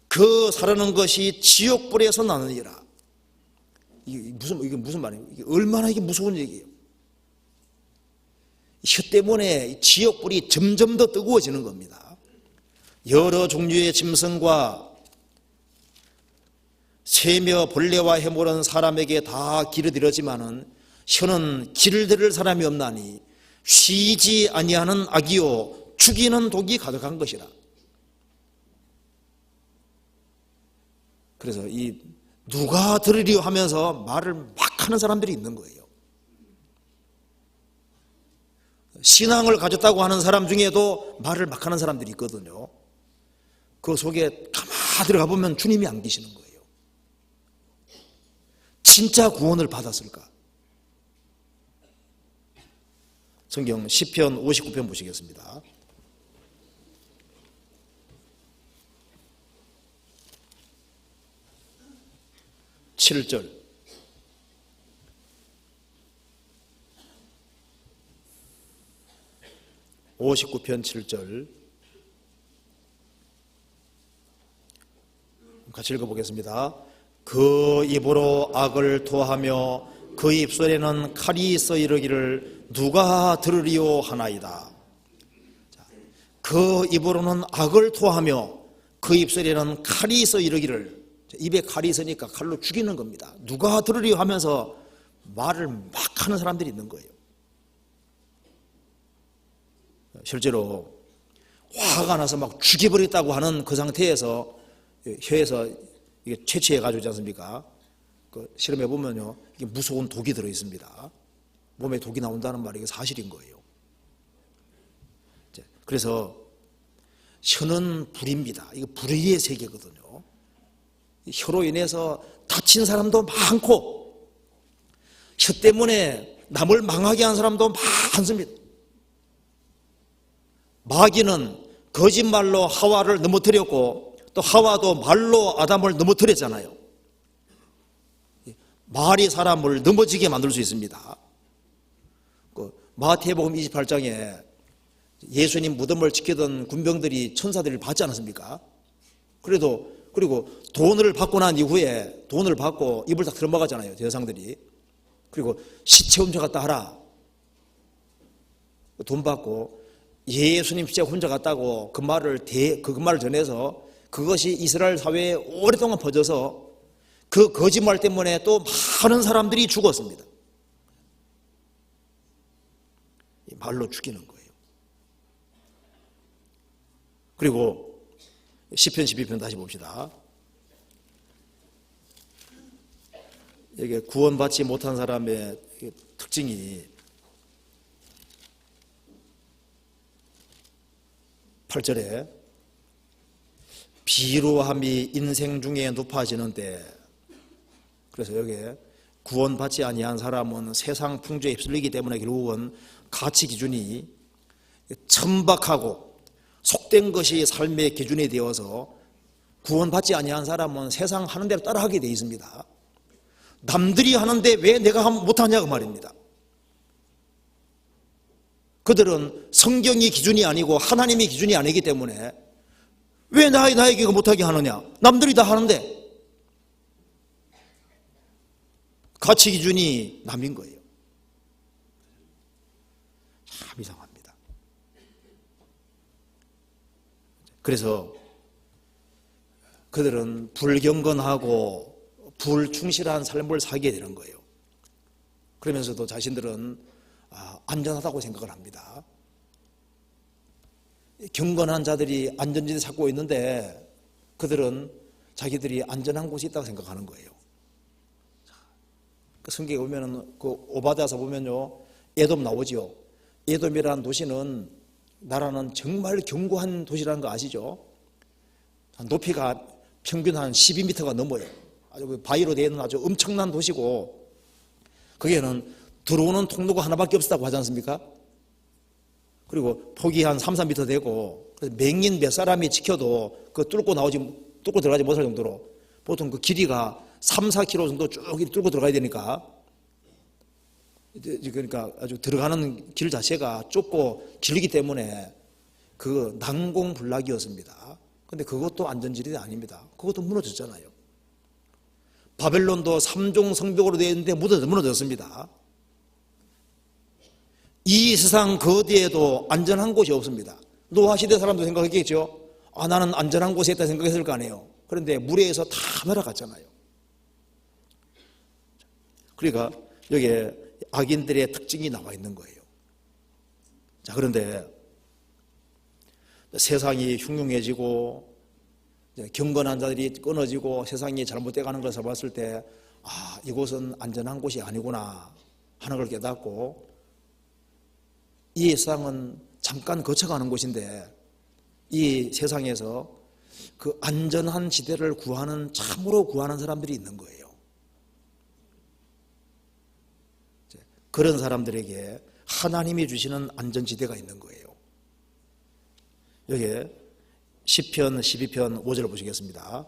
Speaker 1: 그 살아난 것이 지옥불에서 나느니라. 이게 무슨 말이에요? 이게 얼마나 이게 무서운 얘기예요. 혀 때문에 지옥불이 점점 더 뜨거워지는 겁니다. 여러 종류의 짐승과 새며 벌레와 해물은 사람에게 다 길어들었지만은 혀는 길들일 사람이 없나니 쉬지 아니하는 악이요 죽이는 독이 가득한 것이라. 그래서 이 누가 들으려 하면서 말을 막 하는 사람들이 있는 거예요. 신앙을 가졌다고 하는 사람 중에도 말을 막 하는 사람들이 있거든요. 그 속에 가만히 들어가 보면 주님이 안 계시는 거예요. 진짜 구원을 받았을까? 성경 시편 59편 보시겠습니다. 7절. (59편) 7절 같이 읽어보겠습니다. 그 입으로 악을 토하며 그 입술에는 칼이 있어 이르기를 누가 들으리오 하나이다. 그 입으로는 악을 토하며 그 입술에는 칼이 있어 이르기를, 입에 칼이 있으니까 칼로 죽이는 겁니다. 누가 들으리오 하면서 말을 막 하는 사람들이 있는 거예요. 실제로 화가 나서 막 죽여버렸다고 하는 그 상태에서 혀에서 이게 채취해가지고 있지 않습니까? 그 실험해 보면요, 이게 무서운 독이 들어 있습니다. 몸에 독이 나온다는 말이 이게 사실인 거예요. 그래서 혀는 불입니다. 이거 불의의 세계거든요. 혀로 인해서 다친 사람도 많고 혀 때문에 남을 망하게 한 사람도 많습니다. 마귀는 거짓말로 하와를 넘어뜨렸고 또 하와도 말로 아담을 넘어뜨렸잖아요. 말이 사람을 넘어지게 만들 수 있습니다. 마태복음 28장에 예수님 무덤을 지키던 군병들이 천사들을 받지 않았습니까? 그리고 돈을 받고 난 이후에 돈을 받고 입을 다 들어먹었잖아요, 대상들이. 그리고 시체 훔쳐갔다 하라. 돈 받고 예수님 시체 혼자 갔다고 그 말을 전해서 그것이 이스라엘 사회에 오랫동안 퍼져서 그 거짓말 때문에 또 많은 사람들이 죽었습니다. 말로 죽이는 거예요. 그리고 시편 12편 다시 봅시다. 이게 구원받지 못한 사람의 특징이 8절에 비루함이 인생 중에 높아지는데, 그래서 여기에 구원받지 아니한 사람은 세상 풍조에 휩쓸리기 때문에 결국은 가치 기준이 천박하고 속된 것이 삶의 기준이 되어서 구원받지 아니한 사람은 세상 하는 대로 따라하게 되어 있습니다. 남들이 하는데 왜 내가 못하냐고 말입니다. 그들은 성경이 기준이 아니고 하나님이 기준이 아니기 때문에 왜 나에게 못하게 하느냐? 남들이 다 하는데. 가치 기준이 남인 거예요. 참 이상합니다. 그래서 그들은 불경건하고 불충실한 삶을 살게 되는 거예요. 그러면서도 자신들은 안전하다고 생각을 합니다. 경건한 자들이 안전지대 찾고 있는데 그들은 자기들이 안전한 곳이 있다고 생각하는 거예요. 성경에 보면은 그 오바댜서 보면요, 에돔 나오지요. 에돔이라는 도시는 나라는 정말 견고한 도시라는 거 아시죠? 높이가 평균 한 12m가 넘어요. 아주 바위로 되어 있는 아주 엄청난 도시고, 거기에는 들어오는 통로가 하나밖에 없었다고 하지 않습니까? 그리고 폭이 한 3, 4m 되고, 맹인 몇 사람이 지켜도 그 뚫고 들어가지 못할 정도로, 보통 그 길이가 3, 4km 정도 쭉 뚫고 들어가야 되니까, 그러니까 아주 들어가는 길 자체가 좁고 길기 때문에 그 난공불락이었습니다. 근데 그것도 안전지대 아닙니다. 그것도 무너졌잖아요. 바벨론도 3종 성벽으로 되어 있는데 무너졌습니다. 이 세상 그 어디에도 안전한 곳이 없습니다. 노아 시대 사람도 생각했겠죠. 나는 안전한 곳에 있다 생각했을 거 아니에요. 그런데 물에 의해서 다 날아갔잖아요. 그러니까 여기에 악인들의 특징이 나와 있는 거예요. 자, 그런데 세상이 흉흉해지고 경건한 자들이 끊어지고 세상이 잘못돼 가는 것을 봤을 때 이곳은 안전한 곳이 아니구나 하는 걸 깨닫고, 이 세상은 잠깐 거쳐가는 곳인데 이 세상에서 그 안전한 지대를 참으로 구하는 사람들이 있는 거예요. 그런 사람들에게 하나님이 주시는 안전지대가 있는 거예요. 여기에 시편 12편 5절을 보시겠습니다.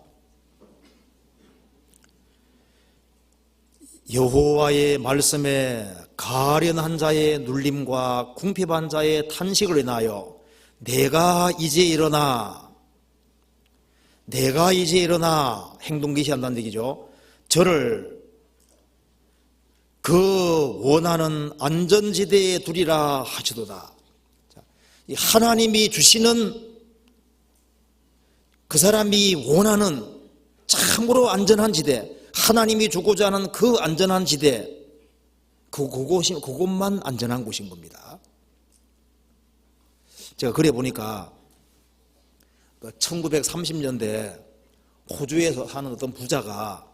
Speaker 1: 여호와의 말씀에 가련한 자의 눌림과 궁핍한 자의 탄식을 인하여 내가 이제 일어나 행동기시한다는 얘기죠. 저를 그 원하는 안전지대에 두리라 하시도다. 하나님이 주시는 그 사람이 원하는 참으로 안전한 지대, 하나님이 주고자 하는 그 안전한 지대, 그곳만 안전한 곳인 겁니다. 제가 그래 보니까 1930년대 호주에서 사는 어떤 부자가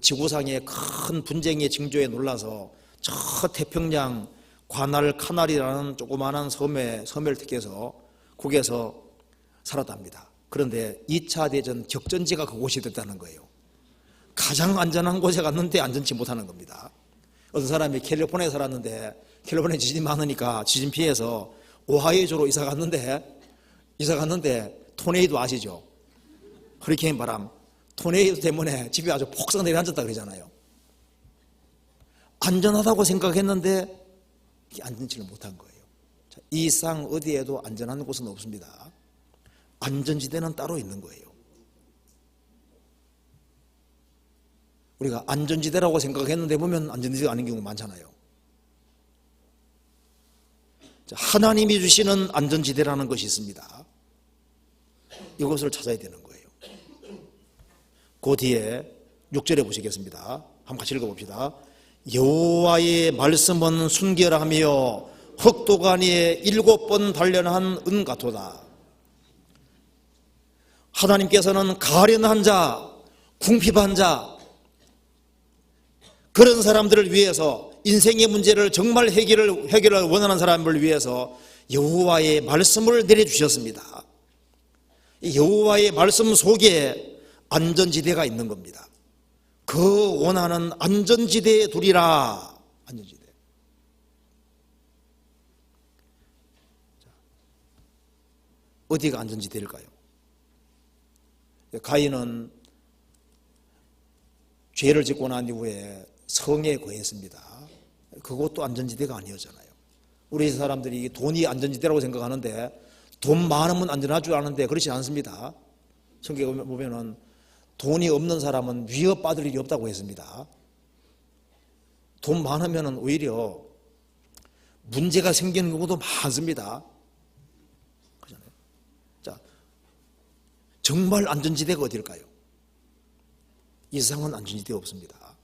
Speaker 1: 지구상의 큰 분쟁의 징조에 놀라서 저 태평양 과날카날이라는 조그마한 섬을 택해서 거기에서 살았답니다. 그런데 2차 대전 격전지가 그곳이 됐다는 거예요. 가장 안전한 곳에 갔는데 안전치 못하는 겁니다. 어떤 사람이 캘리포니아에 살았는데 캘리포니아에 지진이 많으니까 지진 피해서 오하이오주로 이사 갔는데 토네이도 아시죠? 허리케인 바람, 토네이도 때문에 집에 아주 폭삭 내려앉았다 그러잖아요. 안전하다고 생각했는데 안전치를 못한 거예요. 이 상 어디에도 안전한 곳은 없습니다. 안전지대는 따로 있는 거예요. 우리가 안전지대라고 생각했는데 보면 안전지대가 아닌 경우가 많잖아요. 하나님이 주시는 안전지대라는 것이 있습니다. 이것을 찾아야 되는 거예요. 그 뒤에 6절에 보시겠습니다. 한번 같이 읽어봅시다. 여호와의 말씀은 순결하며 흑도가니에 7번 단련한 은 같도다. 하나님께서는 가련한 자, 궁핍한 자, 그런 사람들을 위해서, 인생의 문제를 정말 해결을 원하는 사람을 위해서 여호와의 말씀을 내려주셨습니다. 여호와의 말씀 속에 안전지대가 있는 겁니다. 그 원하는 안전지대에 두리라. 안전지대. 어디가 안전지대일까요? 가인은 죄를 짓고 난 이후에 성에 거했습니다. 그것도 안전지대가 아니었잖아요. 우리 사람들이 돈이 안전지대라고 생각하는데 돈 많으면 안전할 줄 아는데 그렇지 않습니다. 성경에 보면은 돈이 없는 사람은 위협받을 일이 없다고 했습니다. 돈 많으면 오히려 문제가 생기는 경우도 많습니다. 그렇잖아요. 자, 정말 안전지대가 어딜까요? 이 세상은 안전지대 없습니다.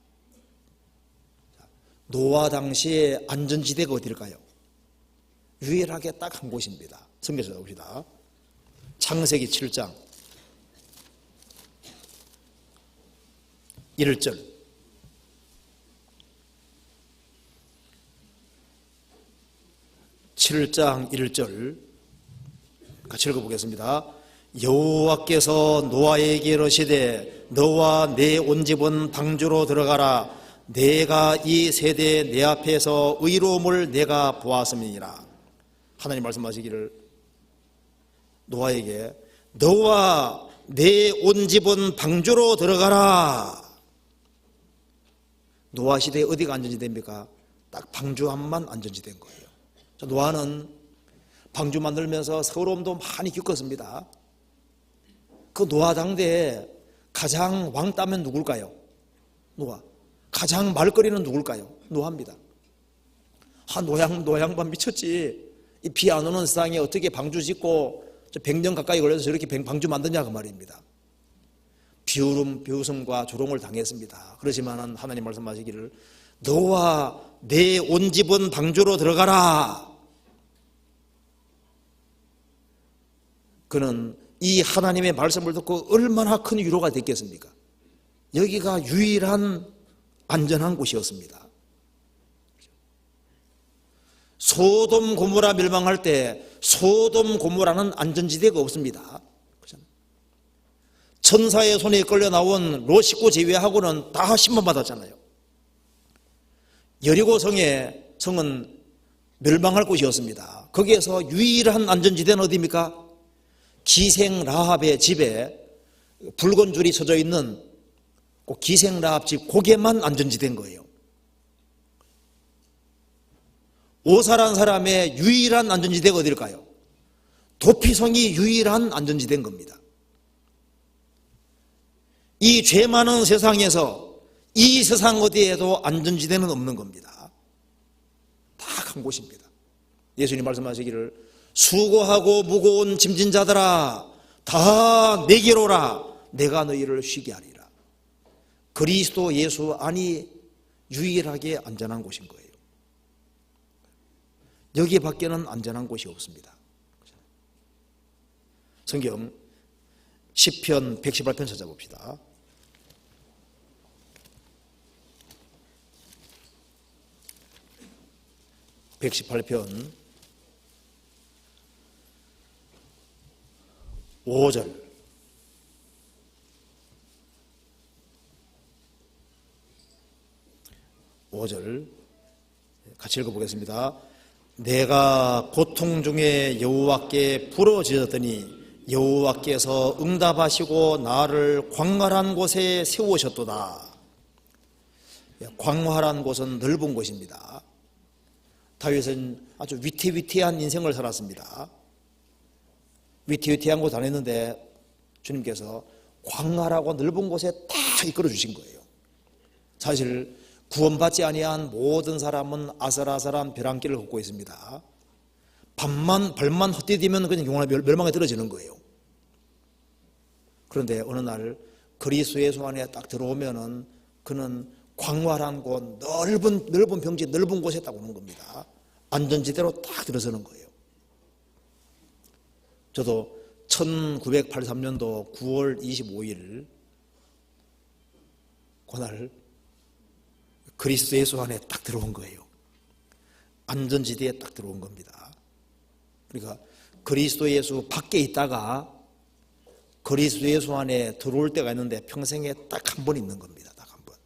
Speaker 1: 노아 당시의 안전지대가 어디일까요? 유일하게 딱 한 곳입니다. 성경에서 봅시다. 창세기 7장 1절. (7장 1절) 같이 읽어보겠습니다. 여호와께서 노아에게 이르시되 너와 내 온 집은 방주로 들어가라. 내가 이 세대에 내 앞에서 의로움을 내가 보았음이니라. 하나님 말씀하시기를 노아에게 너와 내 온 집은 방주로 들어가라. 노아 시대에 어디가 안전지대입니까? 딱 방주 앞만 안전지대인 거예요. 노아는 방주 만들면서 서러움도 많이 겪었습니다. 그 노아 당대에 가장 왕따면 누굴까요? 노아. 가장 말거리는 누굴까요? 노아입니다. 노양반 미쳤지. 이 비 안 오는 세상에 어떻게 방주 짓고 100년 가까이 걸려서 저렇게 방주 만드냐 그 말입니다. 비웃음과 조롱을 당했습니다. 그렇지만 하나님 말씀하시기를 너와 내 온 집은 방주로 들어가라. 그는 이 하나님의 말씀을 듣고 얼마나 큰 위로가 됐겠습니까? 여기가 유일한 안전한 곳이었습니다. 소돔 고모라 멸망할 때 소돔 고모라는 안전지대가 없습니다. 천사의 손에 끌려 나온 롯 식구 제외하고는 다 심판받았잖아요. 여리고 성은 멸망할 곳이었습니다. 거기에서 유일한 안전지대는 어디입니까? 기생 라합의 집에 붉은 줄이 서져 있는 그 기생 라합 집 고개만 안전지대인 거예요. 오사란 사람의 유일한 안전지대가 어딜까요? 도피성이 유일한 안전지대인 겁니다. 이 죄 많은 세상에서 이 세상 어디에도 안전지대는 없는 겁니다. 딱 한 곳입니다. 예수님 말씀하시기를 수고하고 무거운 짐진 자들아 다 내게로 오라. 내가 너희를 쉬게 하리라. 그리스도 예수 안이 유일하게 안전한 곳인 거예요. 여기 밖에는 안전한 곳이 없습니다. 성경 시편 118편 찾아봅시다. (118편) 5절. 같이 읽어보겠습니다. 내가 고통 중에 여호와께 부르짖었더니 여호와께서 응답하시고 나를 광활한 곳에 세우셨도다. 광활한 곳은 넓은 곳입니다. 다윗은 아주 위태위태한 인생을 살았습니다. 위태위태한 곳 다녔는데 주님께서 광활하고 넓은 곳에 딱 이끌어 주신 거예요. 사실 구원받지 아니한 모든 사람은 아슬아슬한 벼랑길을 걷고 있습니다. 발만 헛디디면 그냥 영원한 멸망에 떨어지는 거예요. 그런데 어느 날 그리스도 예수 안에 딱 들어오면은 그는 광활한 곳, 넓은 평지, 넓은 곳에 딱 오는 겁니다. 안전지대로 딱 들어서는 거예요. 저도 1983년도 9월 25일 그날 그리스도 예수 안에 딱 들어온 거예요. 안전지대에 딱 들어온 겁니다. 그러니까 그리스도 예수 밖에 있다가 그리스도 예수 안에 들어올 때가 있는데 평생에 딱 한 번 있는 겁니다. 딱 한 번.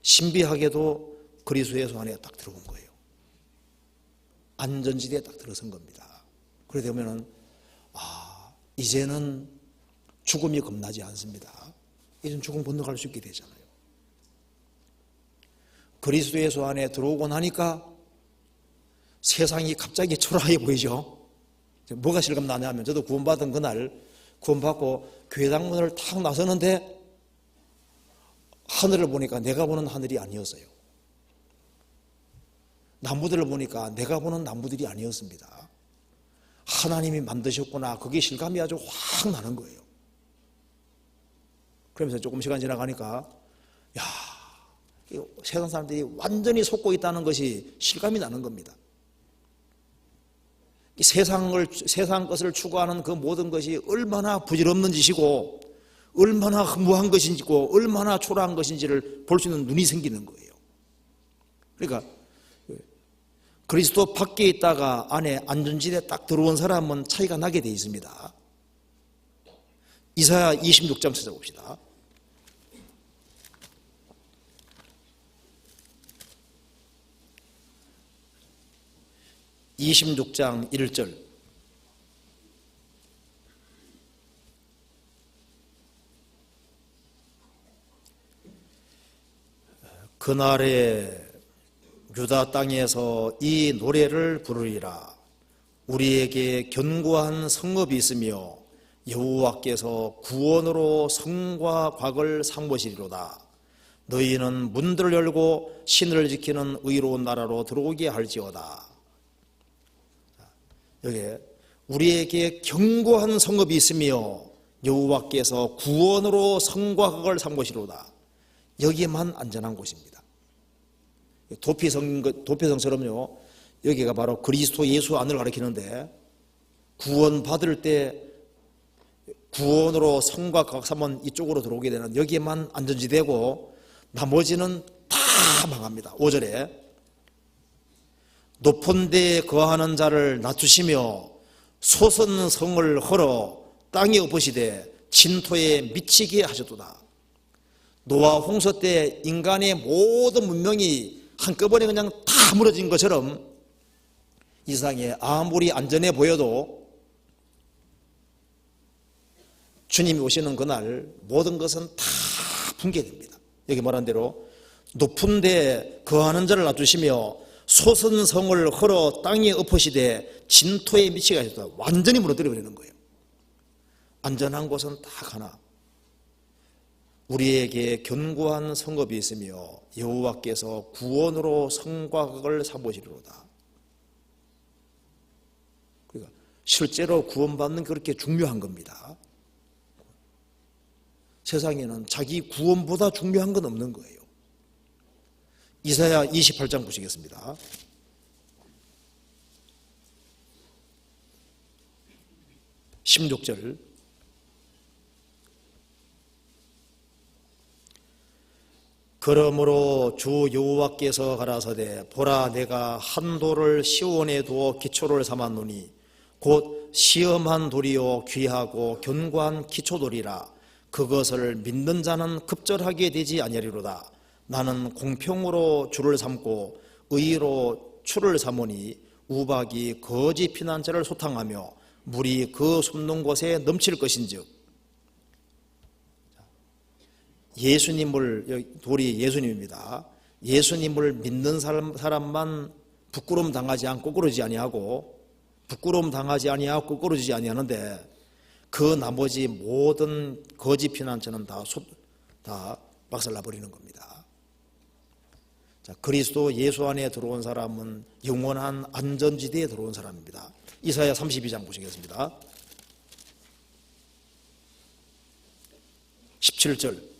Speaker 1: 신비하게도 그리스도 예수 안에 딱 들어온 거예요. 안전지대에 딱 들어선 겁니다. 그래 되면은 이제는 죽음이 겁나지 않습니다. 이제는 죽음 건너갈 수 있게 되잖아요. 그리스도 예수 안에 들어오고 나니까 세상이 갑자기 초라해 보이죠. 뭐가 실감나냐면 저도 구원받은 그날 구원받고 교회당 문을 탁 나서는데 하늘을 보니까 내가 보는 하늘이 아니었어요. 나무들을 보니까 내가 보는 나무들이 아니었습니다. 하나님이 만드셨구나. 그게 실감이 아주 확 나는 거예요. 그러면서 조금 시간 지나가니까 세상 사람들이 완전히 속고 있다는 것이 실감이 나는 겁니다. 세상 것을 추구하는 그 모든 것이 얼마나 부질없는 짓이고 얼마나 허무한 것인지고 얼마나 초라한 것인지를 볼 수 있는 눈이 생기는 거예요. 그러니까 그리스도 밖에 있다가 안에 안전지대에 딱 들어온 사람은 차이가 나게 되어 있습니다. 이사야 26장 찾아봅시다. 26장 1절. 그날에 유다 땅에서 이 노래를 부르리라. 우리에게 견고한 성읍이 있으며 여호와께서 구원으로 성과 곽을 삼으시리로다. 너희는 문들을 열고 신을 지키는 의로운 나라로 들어오게 할지어다. 여기에 우리에게 견고한 성읍이 있으며 여호와께서 구원으로 성과 곽을 삼으시리로다. 여기에만 안전한 곳입니다. 도피성처럼요, 여기가 바로 그리스도 예수 안을 가리키는데 구원받을 때 구원으로 성과 곽 삼은 이쪽으로 들어오게 되는 여기에만 안전지대고 나머지는 다 망합니다. 5절에 높은 데에 거하는 자를 낮추시며 솟은 성을 헐어 땅에 엎으시되 진토에 미치게 하셨도다. 노아 홍수 때 인간의 모든 문명이 한꺼번에 그냥 다 무너진 것처럼 이 세상에 아무리 안전해 보여도 주님이 오시는 그날 모든 것은 다 붕괴됩니다. 여기 말한 대로 높은 데 거하는 자를 놔두시며 솟은 성을 헐어 땅에 엎으시되 진토에 미치게 하셨다. 완전히 무너뜨려 버리는 거예요. 안전한 곳은 딱 하나. 우리에게 견고한 성읍이 있으며 여호와께서 구원으로 성과 곽을 삼으시리로다. 그러니까 실제로 구원받는 게 그렇게 중요한 겁니다. 세상에는 자기 구원보다 중요한 건 없는 거예요. 이사야 28장 보시겠습니다. 16절. 그러므로 주 여호와께서 가라사대 보라 내가 한 돌을 시온에 두어 기초를 삼았노니 곧 시험한 돌이요 귀하고 견고한 기초돌이라. 그것을 믿는 자는 급절하게 되지 아니하리로다. 나는 공평으로 주를 삼고 의로 추를 삼으니 우박이 거지 피난 자를 소탕하며 물이 그 숨는 곳에 넘칠 것인즉. 예수님을, 돌이 예수님입니다. 예수님을 믿는 사람만 부끄러움 당하지 않고 꺾어지지 아니하고 부끄러움 당하지 아니하고 꺾어지지 아니하는데 그 나머지 모든 거지 피난처는 다 박살나버리는 겁니다. 자, 그리스도 예수 안에 들어온 사람은 영원한 안전지대에 들어온 사람입니다. 이사야 32장 보시겠습니다. 17절.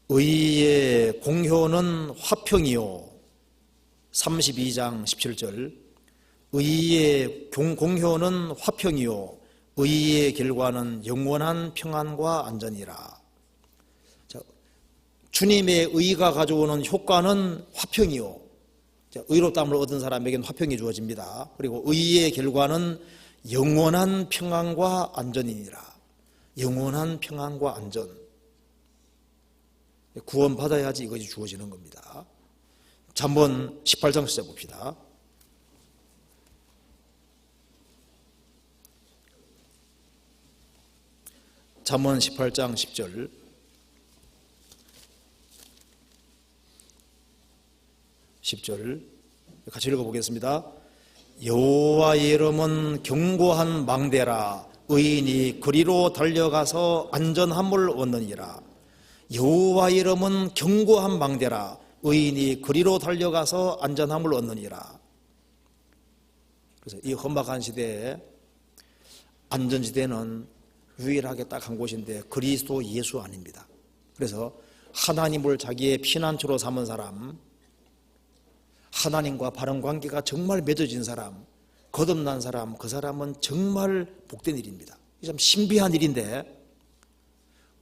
Speaker 1: 의의 공효는 화평이요. 32장 17절. 의의 공효는 화평이요 의의 결과는 영원한 평안과 안전이라. 자, 주님의 의가 가져오는 효과는 화평이요. 자, 의롭다함을 얻은 사람에게는 화평이 주어집니다. 그리고 의의 결과는 영원한 평안과 안전이니라. 영원한 평안과 안전. 구원받아야지 이것이 주어지는 겁니다. 잠언 18장 시작 봅시다. 잠언 18장 10절. 같이 읽어보겠습니다. 여호와의 이름은 견고한 망대라. 의인이 그리로 달려가서 안전함을 얻느니라. 여호와의 이름은 견고한 망대라. 의인이 그리로 달려가서 안전함을 얻느니라. 그래서 이 험악한 시대에 안전지대는 유일하게 딱 한 곳인데 그리스도 예수 안입니다. 그래서 하나님을 자기의 피난처로 삼은 사람, 하나님과 바른 관계가 정말 맺어진 사람, 거듭난 사람, 그 사람은 정말 복된 일입니다. 이 참 신비한 일인데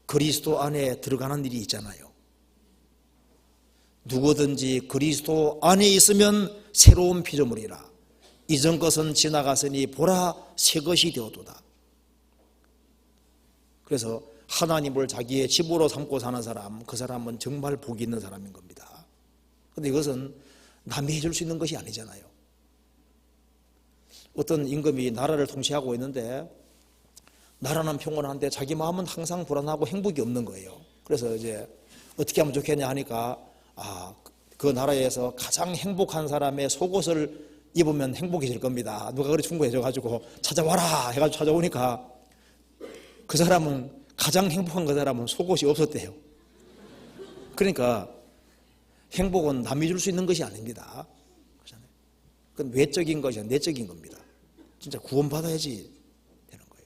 Speaker 1: 그리스도 안에 들어가는 일이 있잖아요. 누구든지 그리스도 안에 있으면 새로운 피조물이라. 이전 것은 지나갔으니 보라 새 것이 되었도다. 그래서 하나님을 자기의 집으로 삼고 사는 사람, 그 사람은 정말 복이 있는 사람인 겁니다. 그런데 이것은 남이 해줄 수 있는 것이 아니잖아요. 어떤 임금이 나라를 통치하고 있는데 나라는 평온한데 자기 마음은 항상 불안하고 행복이 없는 거예요. 그래서 이제 어떻게 하면 좋겠냐 하니까 그 나라에서 가장 행복한 사람의 속옷을 입으면 행복해질 겁니다. 누가 그래 충고해줘가지고 찾아와라 해가지고 찾아오니까 그 사람은 가장 행복한 그 사람은 속옷이 없었대요. 그러니까 행복은 남이 줄 수 있는 것이 아닙니다. 그건 외적인 것이 아니라 내적인 겁니다. 진짜 구원받아야지 되는 거예요.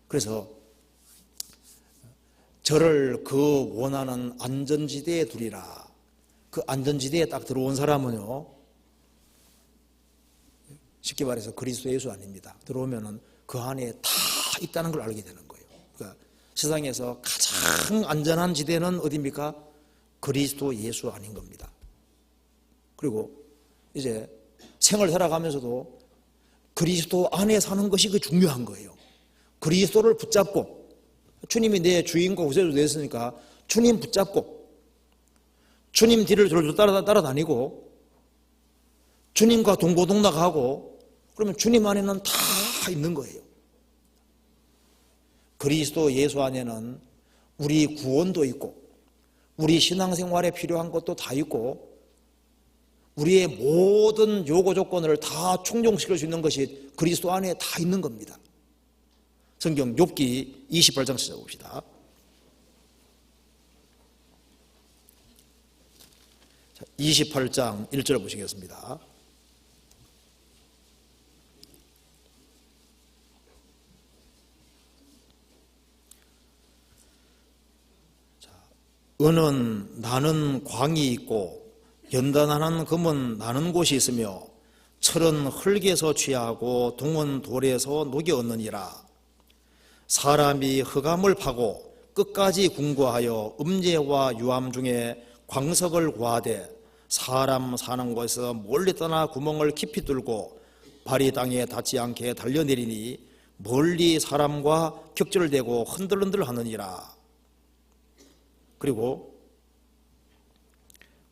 Speaker 1: 그래서 저를 그 원하는 안전지대에 두리라. 그 안전지대에 딱 들어온 사람은요, 쉽게 말해서 그리스도 예수 아닙니다. 들어오면은 그 안에 다 있다는 걸 알게 되는 거예요. 그러니까 세상에서 가장 안전한 지대는 어디입니까? 그리스도 예수 아닌 겁니다. 그리고 이제 생을 살아가면서도 그리스도 안에 사는 것이 그 중요한 거예요. 그리스도를 붙잡고, 주님이 내 주인과 구세주 되었으니까 주님 붙잡고 주님 뒤를 졸졸 따라다니고 주님과 동고동락하고, 그러면 주님 안에는 다 있는 거예요. 그리스도 예수 안에는 우리 구원도 있고 우리 신앙생활에 필요한 것도 다 있고 우리의 모든 요구 조건을 다 충족시킬 수 있는 것이 그리스도 안에 다 있는 겁니다. 성경 욥기 28장 찾아봅시다. 28장 1절 보시겠습니다. 은은 나는 광이 있고 연단하는 금은 나는 곳이 있으며 철은 흙에서 취하고 동은 돌에서 녹여 얻느니라. 사람이 흑암을 파고 끝까지 궁구하여 음재와 유암 중에 광석을 구하되 사람 사는 곳에서 멀리 떠나 구멍을 깊이 뚫고 발이 땅에 닿지 않게 달려내리니 멀리 사람과 격절되고 흔들흔들 하느니라. 그리고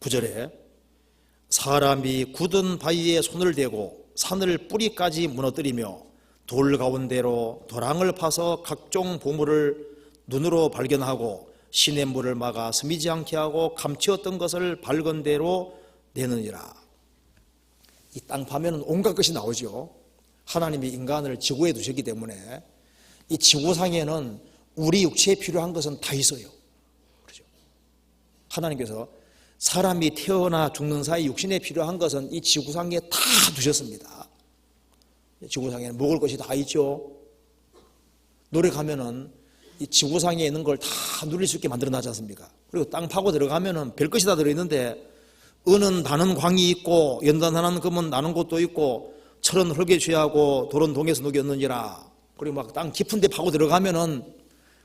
Speaker 1: 9절에 사람이 굳은 바위에 손을 대고 산을 뿌리까지 무너뜨리며 돌 가운데로 도랑을 파서 각종 보물을 눈으로 발견하고 시냇물을 막아 스미지 않게 하고 감추었던 것을 밝은 대로 내느니라. 이 땅 파면 온갖 것이 나오죠. 하나님이 인간을 지구에 두셨기 때문에 이 지구상에는 우리 육체에 필요한 것은 다 있어요. 그렇죠? 하나님께서 사람이 태어나 죽는 사이 육신에 필요한 것은 이 지구상에 다 두셨습니다. 지구상에는 먹을 것이 다 있죠. 노력하면은 이 지구상에 있는 걸 다 누릴 수 있게 만들어 놨지 않습니까? 그리고 땅 파고 들어가면은 별 것이 다 들어있는데 은은 나는 광이 있고 연단하는 금은 나는 곳도 있고 철은 흙에 취하고 돌은 동에서 녹였느니라. 그리고 막 땅 깊은 데 파고 들어가면은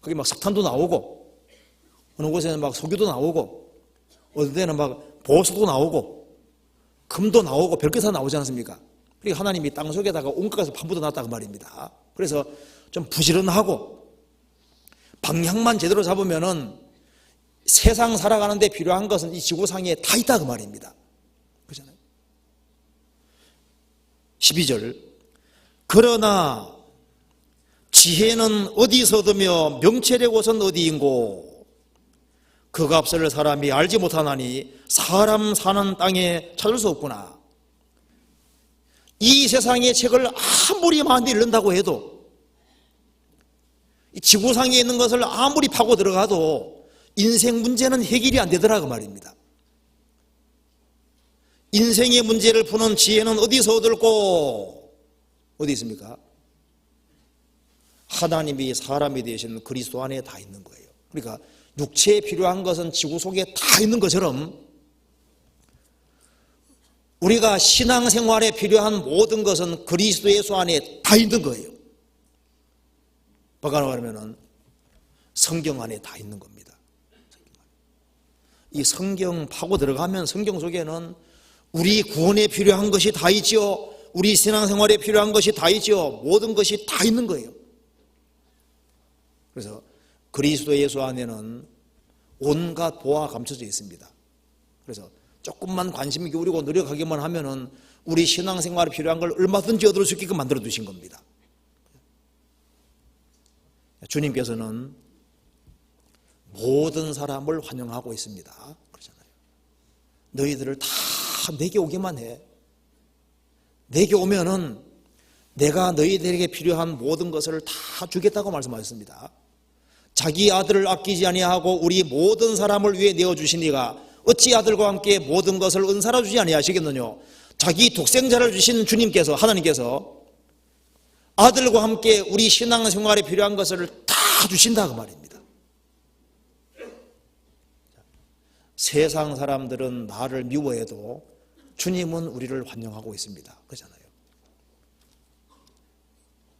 Speaker 1: 거기 막 석탄도 나오고 어느 곳에는 막 석유도 나오고 어느 데는 막 보석도 나오고 금도 나오고 별게 다 나오지 않습니까? 그러니까 하나님이 땅 속에다가 온갖 것을 판부도 놨다고 말입니다. 그래서 좀 부지런하고 방향만 제대로 잡으면은 세상 살아가는 데 필요한 것은 이 지구상에 다 있다고 말입니다. 그렇잖아요. 12절 그러나 지혜는 어디서 얻으며 명철의 곳은 어디인고 그 값을 사람이 알지 못하나니 사람 사는 땅에 찾을 수 없구나. 이 세상의 책을 아무리 많이 읽는다고 해도 이 지구상에 있는 것을 아무리 파고 들어가도 인생 문제는 해결이 안 되더라고 말입니다. 인생의 문제를 푸는 지혜는 어디서 얻을꼬? 어디 있습니까? 하나님이 사람이 되신 그리스도 안에 다 있는 거예요. 그러니까 육체에 필요한 것은 지구 속에 다 있는 것처럼 우리가 신앙생활에 필요한 모든 것은 그리스도 예수 안에 다 있는 거예요. 바꿔 말하면 성경 안에 다 있는 겁니다. 이 성경 파고 들어가면 성경 속에는 우리 구원에 필요한 것이 다 있지요. 우리 신앙생활에 필요한 것이 다 있지요. 모든 것이 다 있는 거예요. 그래서 그리스도 예수 안에는 온갖 보화가 감춰져 있습니다. 그래서 조금만 관심 기울이고 노력하기만 하면은 우리 신앙생활에 필요한 걸 얼마든지 얻을 수 있게끔 만들어 두신 겁니다. 주님께서는 모든 사람을 환영하고 있습니다. 그러잖아요. 너희들을 다 내게 오기만 해. 내게 오면은 내가 너희들에게 필요한 모든 것을 다 주겠다고 말씀하셨습니다. 자기 아들을 아끼지 아니하고 우리 모든 사람을 위해 내어주신 이가 어찌 아들과 함께 모든 것을 은사로 주지 아니하시겠느냐. 자기 독생자를 주신 주님께서, 하나님께서 아들과 함께 우리 신앙생활에 필요한 것을 다 주신다 그 말입니다. 세상 사람들은 나를 미워해도 주님은 우리를 환영하고 있습니다. 그렇잖아요.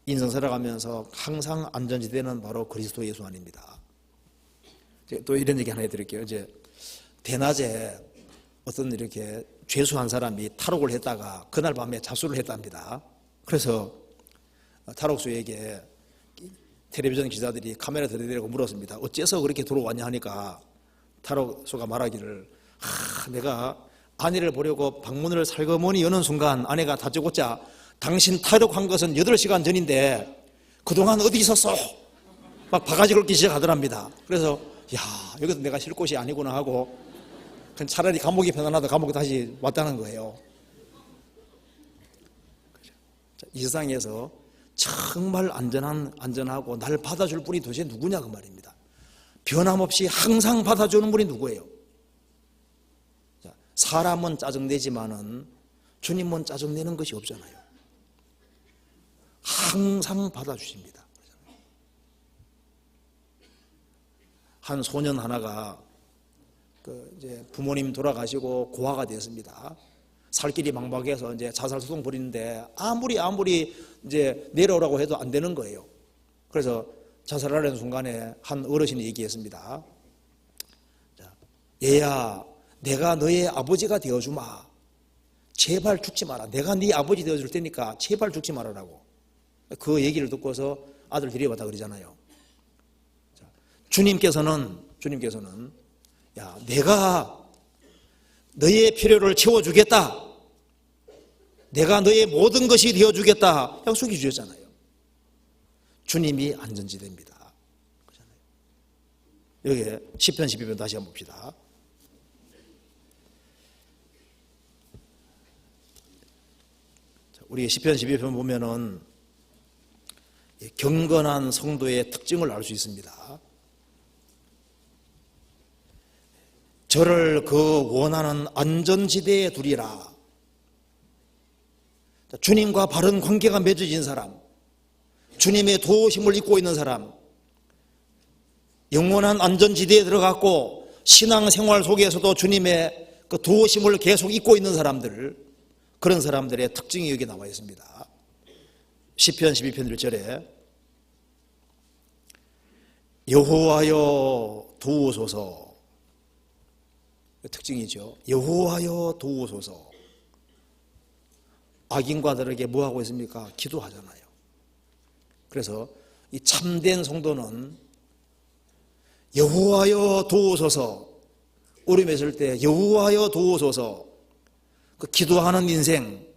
Speaker 1: 인생 살아가면서 항상 안전지대는 바로 그리스도 예수 안입니다. 또 이런 얘기 하나 해드릴게요. 이제 대낮에 어떤 이렇게 죄수한 사람이 탈옥을 했다가 그날 밤에 자수를 했답니다. 그래서 탈옥수에게 텔레비전 기자들이 카메라 들이대고 물었습니다. 어째서 그렇게 들어왔냐 하니까 탈옥수가 말하기를 내가 아내를 보려고 방문을 살그머니 여는 순간 아내가 다짜고짜 당신 탈옥한 것은 8시간 전인데 그동안 어디 있었어? 막 바가지 걸기 시작하더랍니다. 그래서 여기서 내가 쉴 곳이 아니구나 하고 차라리 감옥이 편안하다 감옥에 다시 왔다는 거예요. 이 세상에서 정말 안전하고 날 받아줄 분이 도대체 누구냐 그 말입니다. 변함없이 항상 받아주는 분이 누구예요? 사람은 짜증내지만은 주님은 짜증내는 것이 없잖아요. 항상 받아주십니다. 한 소년 하나가 이제 부모님 돌아가시고 고아가 되었습니다. 살 길이 막막해서 이제 자살 소송 벌이는데 아무리 이제 내려오라고 해도 안 되는 거예요. 그래서 자살하려는 순간에 한 어르신이 얘기했습니다. 얘야, 내가 너의 아버지가 되어주마. 제발 죽지 마라. 내가 네 아버지 되어줄 테니까 제발 죽지 말아라고. 그 얘기를 듣고서 아들 데려왔다 그러잖아요. 주님께서는 내가 너의 필요를 채워주겠다. 내가 너의 모든 것이 되어주겠다. 약속해 주셨잖아요. 주님이 안전지대입니다. 여기에 시편 12편 다시 한번 봅시다. 우리 시편 12편 보면은 경건한 성도의 특징을 알 수 있습니다. 저를 그 원하는 안전지대에 두리라. 주님과 바른 관계가 맺어진 사람, 주님의 도우심을 입고 있는 사람, 영원한 안전지대에 들어갔고 신앙생활 속에서도 주님의 그 도우심을 계속 입고 있는 사람들, 그런 사람들의 특징이 여기 나와 있습니다. 시편 12편 1절에 여호와여 도우소서, 특징이죠. 여호와여 도우소서. 악인과들에게 뭐 하고 있습니까? 기도하잖아요. 그래서 이 참된 성도는 여호와여 도우소서, 어려움에 있을 때 여호와여 도우소서, 그 기도하는 인생,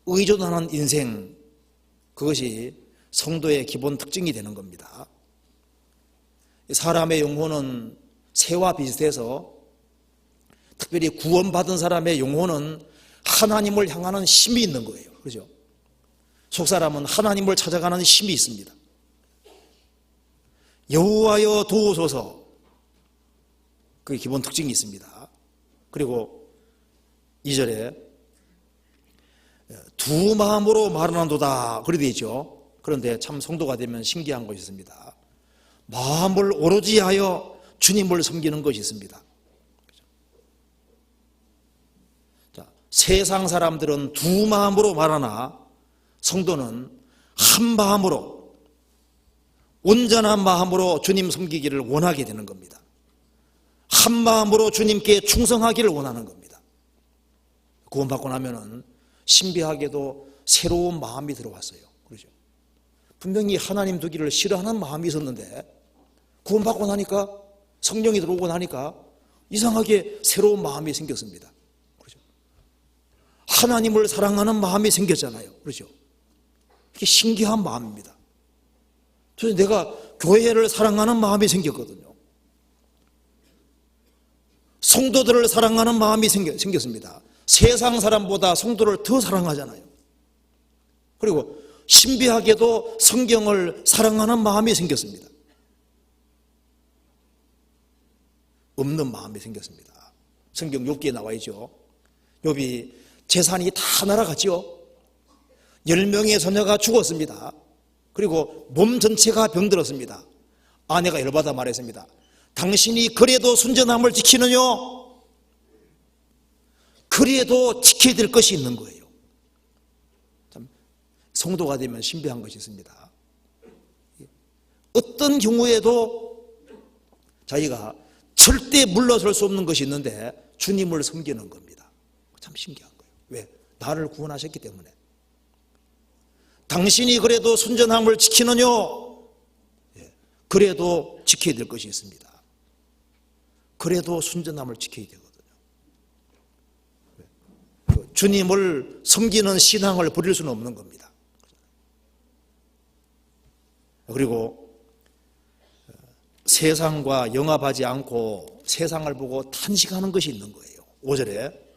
Speaker 1: 의존하는 인생, 그것이 성도의 기본 특징이 되는 겁니다. 사람의 영혼은 새와 비슷해서 특별히 구원받은 사람의 영혼은 하나님을 향하는 힘이 있는 거예요. 그렇죠? 속사람은 하나님을 찾아가는 힘이 있습니다. 여호와여 도우소서, 그게 기본 특징이 있습니다. 그리고 2절에 두 마음으로 말하는도다 그래 되어 있죠. 그런데 참 성도가 되면 신기한 것이 있습니다. 마음을 오로지 하여 주님을 섬기는 것이 있습니다. 자, 세상 사람들은 두 마음으로 말하나 성도는 한 마음으로, 온전한 마음으로 주님 섬기기를 원하게 되는 겁니다. 한 마음으로 주님께 충성하기를 원하는 겁니다. 구원받고 나면은 신비하게도 새로운 마음이 들어왔어요. 그렇죠? 분명히 하나님 두기를 싫어하는 마음이 있었는데 구원받고 나니까, 성령이 들어오고 나니까 이상하게 새로운 마음이 생겼습니다. 그렇죠? 하나님을 사랑하는 마음이 생겼잖아요. 그렇죠? 이게 신기한 마음입니다. 그래서 내가 교회를 사랑하는 마음이 생겼거든요. 성도들을 사랑하는 마음이 생겼습니다. 세상 사람보다 성도를 더 사랑하잖아요. 그리고 신비하게도 성경을 사랑하는 마음이 생겼습니다. 없는 마음이 생겼습니다. 성경 욥기에 나와 있죠. 욥이 재산이 다 날아갔죠. 10명의 소녀가 죽었습니다. 그리고 몸 전체가 병들었습니다. 아내가 열받아 말했습니다. 당신이 그래도 순전함을 지키느냐? 그래도 지켜야 될 것이 있는 거예요. 참 성도가 되면 신비한 것이 있습니다. 어떤 경우에도 자기가 절대 물러설 수 없는 것이 있는데 주님을 섬기는 겁니다. 참 신기한 거예요. 왜? 나를 구원하셨기 때문에. 당신이 그래도 순전함을 지키느냐? 그래도 지켜야 될 것이 있습니다. 그래도 순전함을 지켜야 되거든요. 주님을 섬기는 신앙을 버릴 수는 없는 겁니다. 그리고 세상과 영합하지 않고 세상을 보고 탄식하는 것이 있는 거예요. 5절에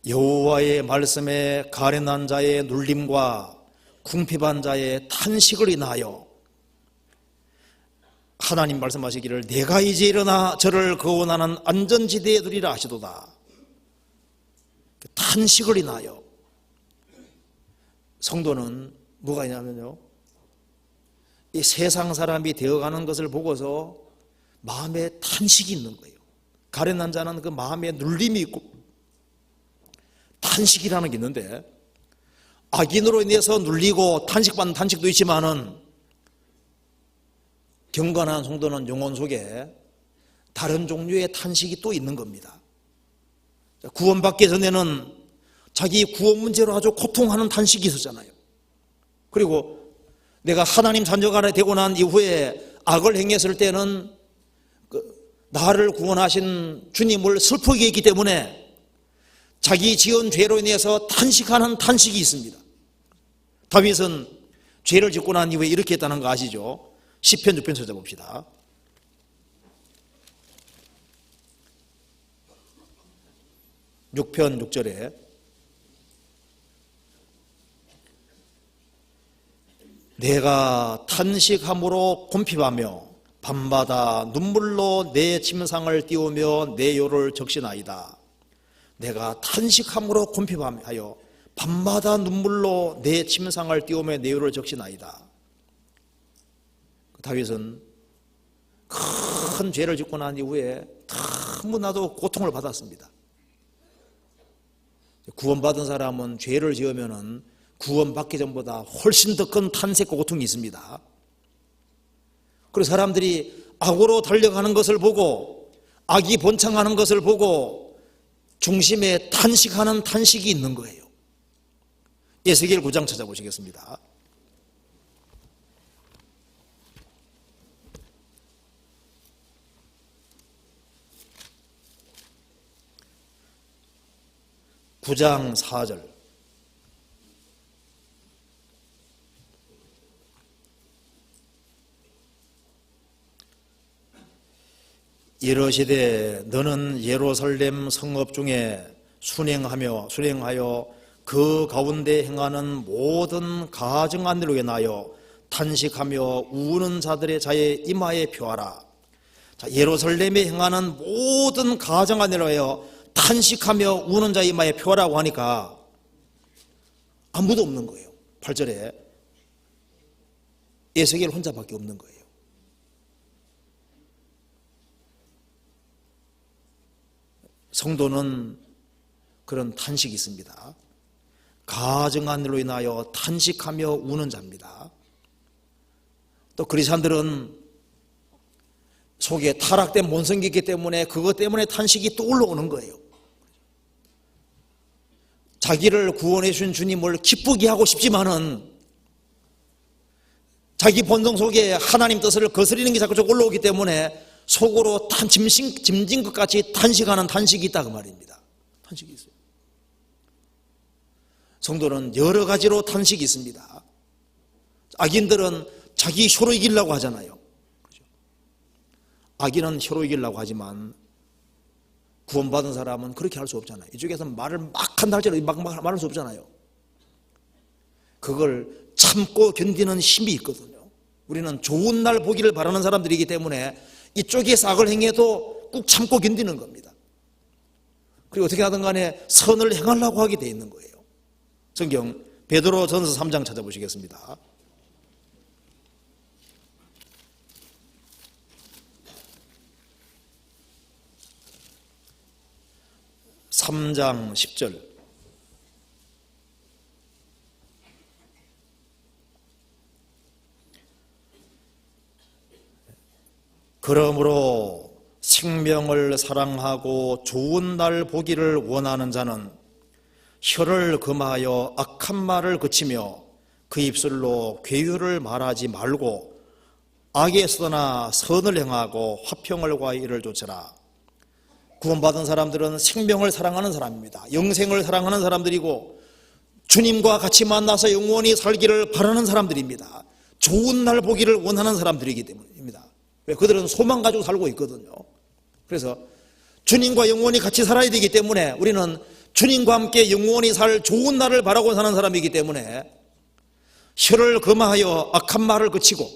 Speaker 1: 여호와의 말씀에 가련한 자의 눌림과 궁핍한 자의 탄식을 인하여 하나님 말씀하시기를 내가 이제 일어나 저를 거원하는 안전지대에 두리라 하시도다. 탄식을 인하여. 성도는 뭐가 있냐면요, 이 세상 사람이 되어가는 것을 보고서 마음에 탄식이 있는 거예요. 가련한 자는 그 마음에 눌림이 있고 탄식이라는 게 있는데, 악인으로 인해서 눌리고 탄식받는 탄식도 있지만은 경건한 성도는 영혼 속에 다른 종류의 탄식이 또 있는 겁니다. 구원받기 전에는 자기 구원 문제로 아주 고통하는 탄식이 있었잖아요. 그리고 내가 하나님 자녀가 되고 난 이후에 악을 행했을 때는 나를 구원하신 주님을 슬프게 했기 때문에 자기 지은 죄로 인해서 탄식하는 탄식이 있습니다. 다윗은 죄를 짓고 난 이후에 이렇게 했다는 거 아시죠? 시편 6편 찾아봅시다. (6편) 6절에 내가 탄식함으로 곰핍하며 밤마다 눈물로 내 침상을 띄우며 내 요를 적시나이다. 내가 탄식함으로 곰핍하여 밤마다 눈물로 내 침상을 띄우며 내 요를 적시나이다. 다윗은 큰 죄를 짓고 난 이후에 너무나도 고통을 받았습니다. 구원받은 사람은 죄를 지으면은 구원받기 전보다 훨씬 더 큰 탄색과 고통이 있습니다. 그리고 사람들이 악으로 달려가는 것을 보고, 악이 번창하는 것을 보고 중심에 탄식하는 탄식이 있는 거예요. 에스겔 9장 찾아보시겠습니다. (9장 4절) 이르시되 너는 예루살렘 성읍 중에 순행하여 그 가운데 행하는 모든 가증 안으로 인하여 탄식하며 우는 자들의 자의 이마에 표하라. 자, 예루살렘에 행하는 모든 가증 안으로 하여 탄식하며 우는 자의 이마에 표하라고 하니까 아무도 없는 거예요. 8절에 에스겔 혼자밖에 없는 거예요. 성도는 그런 탄식이 있습니다. 가증한 일로 인하여 탄식하며 우는 자입니다. 또 그리스도인들은 속에 타락된 본성이 있기 때문에 그것 때문에 탄식이 또 올라오는 거예요. 자기를 구원해 주신 주님을 기쁘게 하고 싶지만은 자기 본성 속에 하나님 뜻을 거스리는 게 자꾸 올라오기 때문에 속으로 짐진 것 같이 탄식하는 탄식이 있다 그 말입니다. 탄식이 있어요. 성도는 여러 가지로 탄식이 있습니다. 악인들은 자기 혀로 이기려고 하잖아요. 악인은 혀로 이기려고 하지만 구원받은 사람은 그렇게 할 수 없잖아요. 이쪽에서 말을 막 한다 할지라도 막 말할 수 없잖아요. 그걸 참고 견디는 힘이 있거든요. 우리는 좋은 날 보기를 바라는 사람들이기 때문에 이쪽에서 악을 행해도 꾹 참고 견디는 겁니다. 그리고 어떻게 하든 간에 선을 행하려고 하게 돼 있는 거예요. 성경 베드로전서 3장 찾아보시겠습니다. 3장 10절. 그러므로 생명을 사랑하고 좋은 날 보기를 원하는 자는 혀를 금하여 악한 말을 그치며 그 입술로 괴유를 말하지 말고 악에서나 선을 행하고 화평을 구하여 이를 좇으라. 구원받은 사람들은 생명을 사랑하는 사람입니다. 영생을 사랑하는 사람들이고 주님과 같이 만나서 영원히 살기를 바라는 사람들입니다. 좋은 날 보기를 원하는 사람들이기 때문입니다. 왜? 그들은 소망 가지고 살고 있거든요. 그래서 주님과 영원히 같이 살아야 되기 때문에 우리는 주님과 함께 영원히 살 좋은 날을 바라고 사는 사람이기 때문에 혀를 금하여 악한 말을 그치고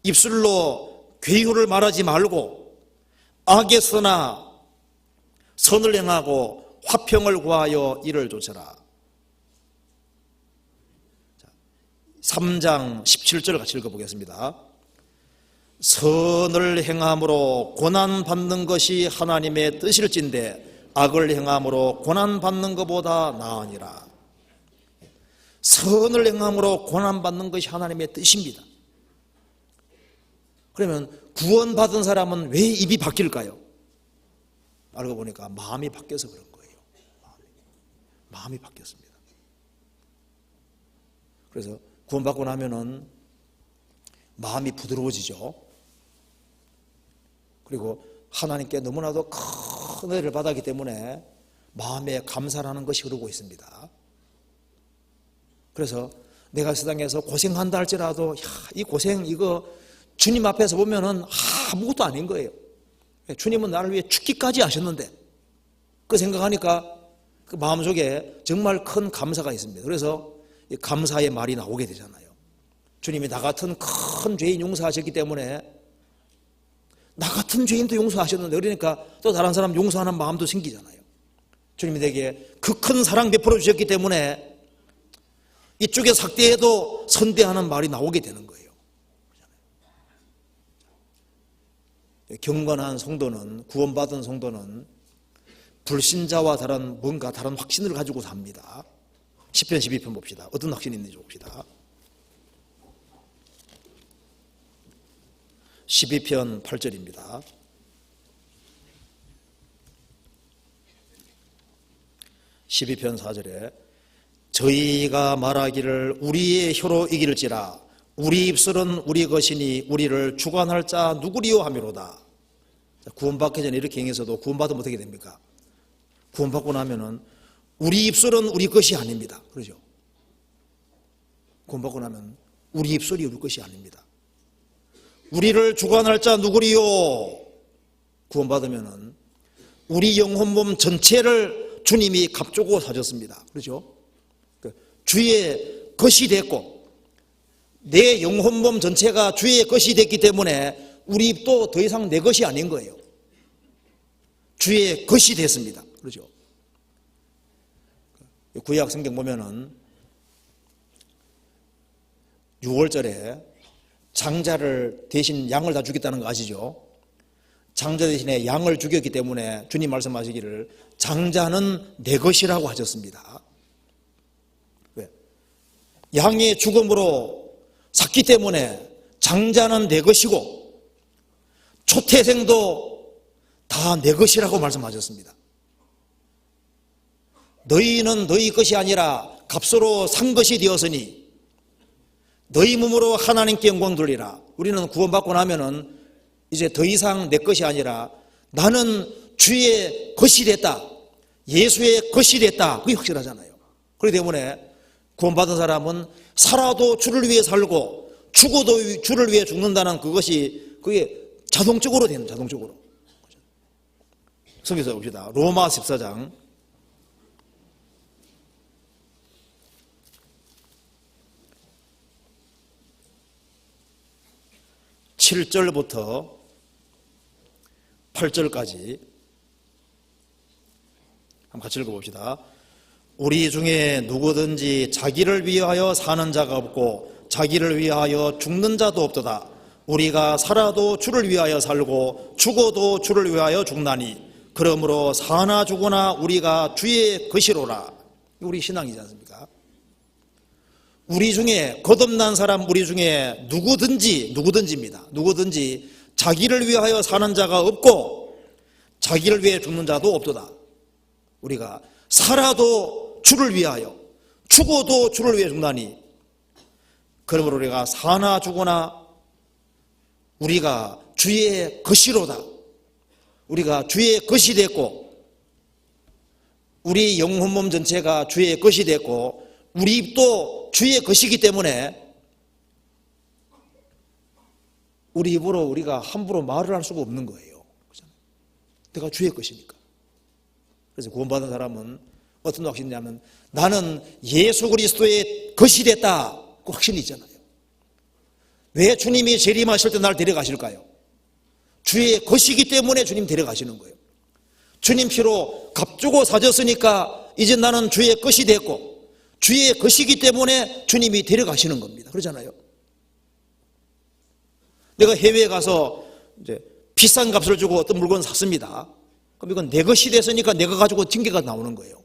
Speaker 1: 입술로 괴유를 말하지 말고 악에서나 선을 행하고 화평을 구하여 이를 좇으라. 3장 17절 같이 읽어보겠습니다. 선을 행함으로 고난받는 것이 하나님의 뜻일진데 악을 행함으로 고난받는 것보다 나으니라. 선을 행함으로 고난받는 것이 하나님의 뜻입니다. 그러면 구원받은 사람은 왜 입이 바뀔까요? 알고 보니까 마음이 바뀌어서 그런 거예요. 마음이 바뀌었습니다. 그래서 구원받고 나면은 마음이 부드러워지죠. 그리고 하나님께 너무나도 큰 은혜를 받았기 때문에 마음에 감사를 하는 것이 흐르고 있습니다. 그래서 내가 세상에서 고생한다 할지라도 이 고생 이거 주님 앞에서 보면은 아무것도 아닌 거예요. 주님은 나를 위해 죽기까지 하셨는데 그 생각하니까 그 마음속에 정말 큰 감사가 있습니다. 그래서 감사의 말이 나오게 되잖아요. 주님이 나 같은 큰 죄인 용서하셨기 때문에 나 같은 죄인도 용서하셨는데 그러니까 또 다른 사람 용서하는 마음도 생기잖아요. 주님이 내게 그 큰 사랑 베풀어 주셨기 때문에 이쪽에 삭대해도 선대하는 말이 나오게 되는 거예요. 경건한 성도는, 구원받은 성도는 불신자와 다른 뭔가 다른 확신을 가지고 삽니다. 10편 12편 봅시다. 어떤 확신이 있는지 봅시다. 12편 8절입니다. 12편 4절에 저희가 말하기를 우리의 혀로 이길지라 우리 입술은 우리 것이니 우리를 주관할 자 누구리요 하미로다. 구원받기 전에 이렇게 행해서도 구원받으면 어떻게 됩니까? 구원받고 나면은 우리 입술은 우리 것이 아닙니다. 그러죠? 구원받고 나면 우리 입술이 우리 것이 아닙니다. 우리를 주관할 자 누구리요? 구원받으면은 우리 영혼 몸 전체를 주님이 값주고 사줬습니다. 그렇죠? 주의 것이 됐고 내 영혼 몸 전체가 주의 것이 됐기 때문에 우리 입도 더 이상 내 것이 아닌 거예요. 주의 것이 됐습니다. 그렇죠? 구약 성경 보면은 6월절에 장자를 대신 양을 다 죽였다는 거 아시죠? 장자 대신에 양을 죽였기 때문에 주님 말씀하시기를 장자는 내 것이라고 하셨습니다. 왜? 양의 죽음으로 샀기 때문에 장자는 내 것이고 초태생도 다 내 것이라고 말씀하셨습니다. 너희는 너희 것이 아니라 값으로 산 것이 되었으니 너희 몸으로 하나님께 영광 돌리라. 우리는 구원받고 나면은 이제 더 이상 내 것이 아니라 나는 주의 것이 됐다. 예수의 것이 됐다. 그게 확실하잖아요. 그렇기 때문에 구원받은 사람은 살아도 주를 위해 살고 죽어도 주를 위해 죽는다는 그게 자동적으로 되는, 자동적으로. 성경에서 봅시다. 로마 14장 7절부터 8절까지 한번 같이 읽어봅시다. 우리 중에 누구든지 자기를 위하여 사는 자가 없고 자기를 위하여 죽는 자도 없도다. 우리가 살아도 주를 위하여 살고 죽어도 주를 위하여 죽나니 그러므로 사나 죽으나 우리가 주의 것이로라. 우리 신앙이지 않습니까? 우리 중에 거듭난 사람, 우리 중에 누구든지입니다. 누구든지 자기를 위하여 사는 자가 없고 자기를 위해 죽는 자도 없도다. 우리가 살아도 주를 위하여 죽어도 주를 위해 죽나니 그러므로 우리가 사나 죽으나 우리가 주의 것이로다. 우리가 주의 것이 됐고 우리 영혼 몸 전체가 주의 것이 됐고 우리 입도 주의 것이기 때문에 우리 입으로 우리가 함부로 말을 할 수가 없는 거예요. 내가 주의 것이니까. 그래서 구원받은 사람은 어떤 확신이냐면 나는 예수 그리스도의 것이 됐다. 그 확신이 있잖아요. 왜 주님이 재림하실 때 날 데려가실까요? 주의 것이기 때문에 주님 데려가시는 거예요. 주님 피로 값주고 사졌으니까 이제 나는 주의 것이 됐고 주의 것이기 때문에 주님이 데려가시는 겁니다. 그러잖아요. 내가 해외에 가서 이제 비싼 값을 주고 어떤 물건을 샀습니다. 그럼 이건 내 것이 됐으니까 내가 가지고 징계가 나오는 거예요.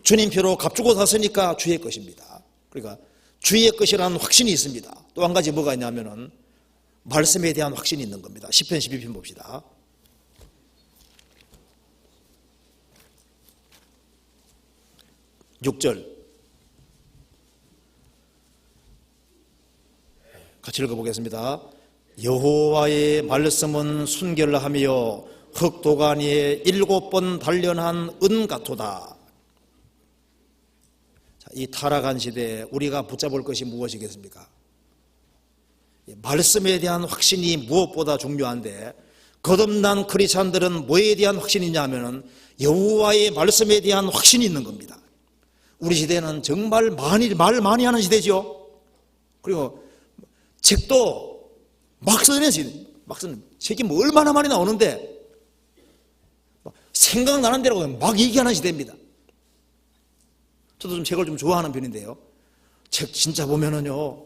Speaker 1: 주님 피로 값주고 샀으니까 주의 것입니다. 그러니까 주의 것이라는 확신이 있습니다. 또 한 가지 뭐가 있냐면은 말씀에 대한 확신이 있는 겁니다. 시편 12편 봅시다. (6절) 같이 읽어보겠습니다. 여호와의 말씀은 순결하며 흑도간 위에 7번 단련한 은 같도다. 이 타락한 시대에 우리가 붙잡을 것이 무엇이겠습니까? 말씀에 대한 확신이 무엇보다 중요한데 거듭난 크리스찬들은 뭐에 대한 확신이냐 하면은 여호와의 말씀에 대한 확신이 있는 겁니다. 우리 시대는 정말 말 많이 하는 시대죠. 그리고 책도 막 쓰는 책이 뭐 얼마나 많이 나오는데 생각나는 대로 막 얘기하는 시대입니다. 저도 좀 책을 좀 좋아하는 편인데요. 책 진짜 보면은요,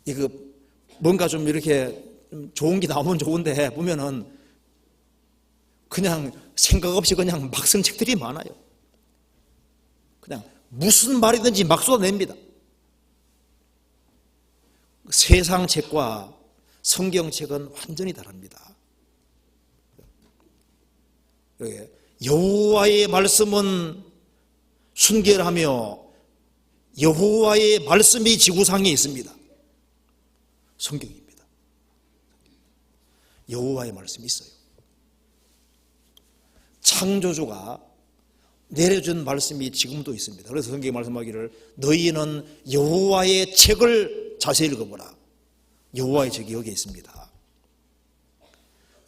Speaker 1: 이거 뭔가 좀 이렇게 좀 좋은 게 나오면 좋은데 보면은 그냥 생각 없이 그냥 막 쓴 책들이 많아요. 그냥 무슨 말이든지 막 쏟아냅니다. 세상 책과 성경책은 완전히 다릅니다. 여호와의 말씀은 순결하며 여호와의 말씀이 지구상에 있습니다. 성경입니다. 여호와의 말씀이 있어요. 창조주가 내려준 말씀이 지금도 있습니다. 그래서 성경이 말씀하기를 너희는 여호와의 책을 자세히 읽어보라. 여호와의 책이 여기 있습니다.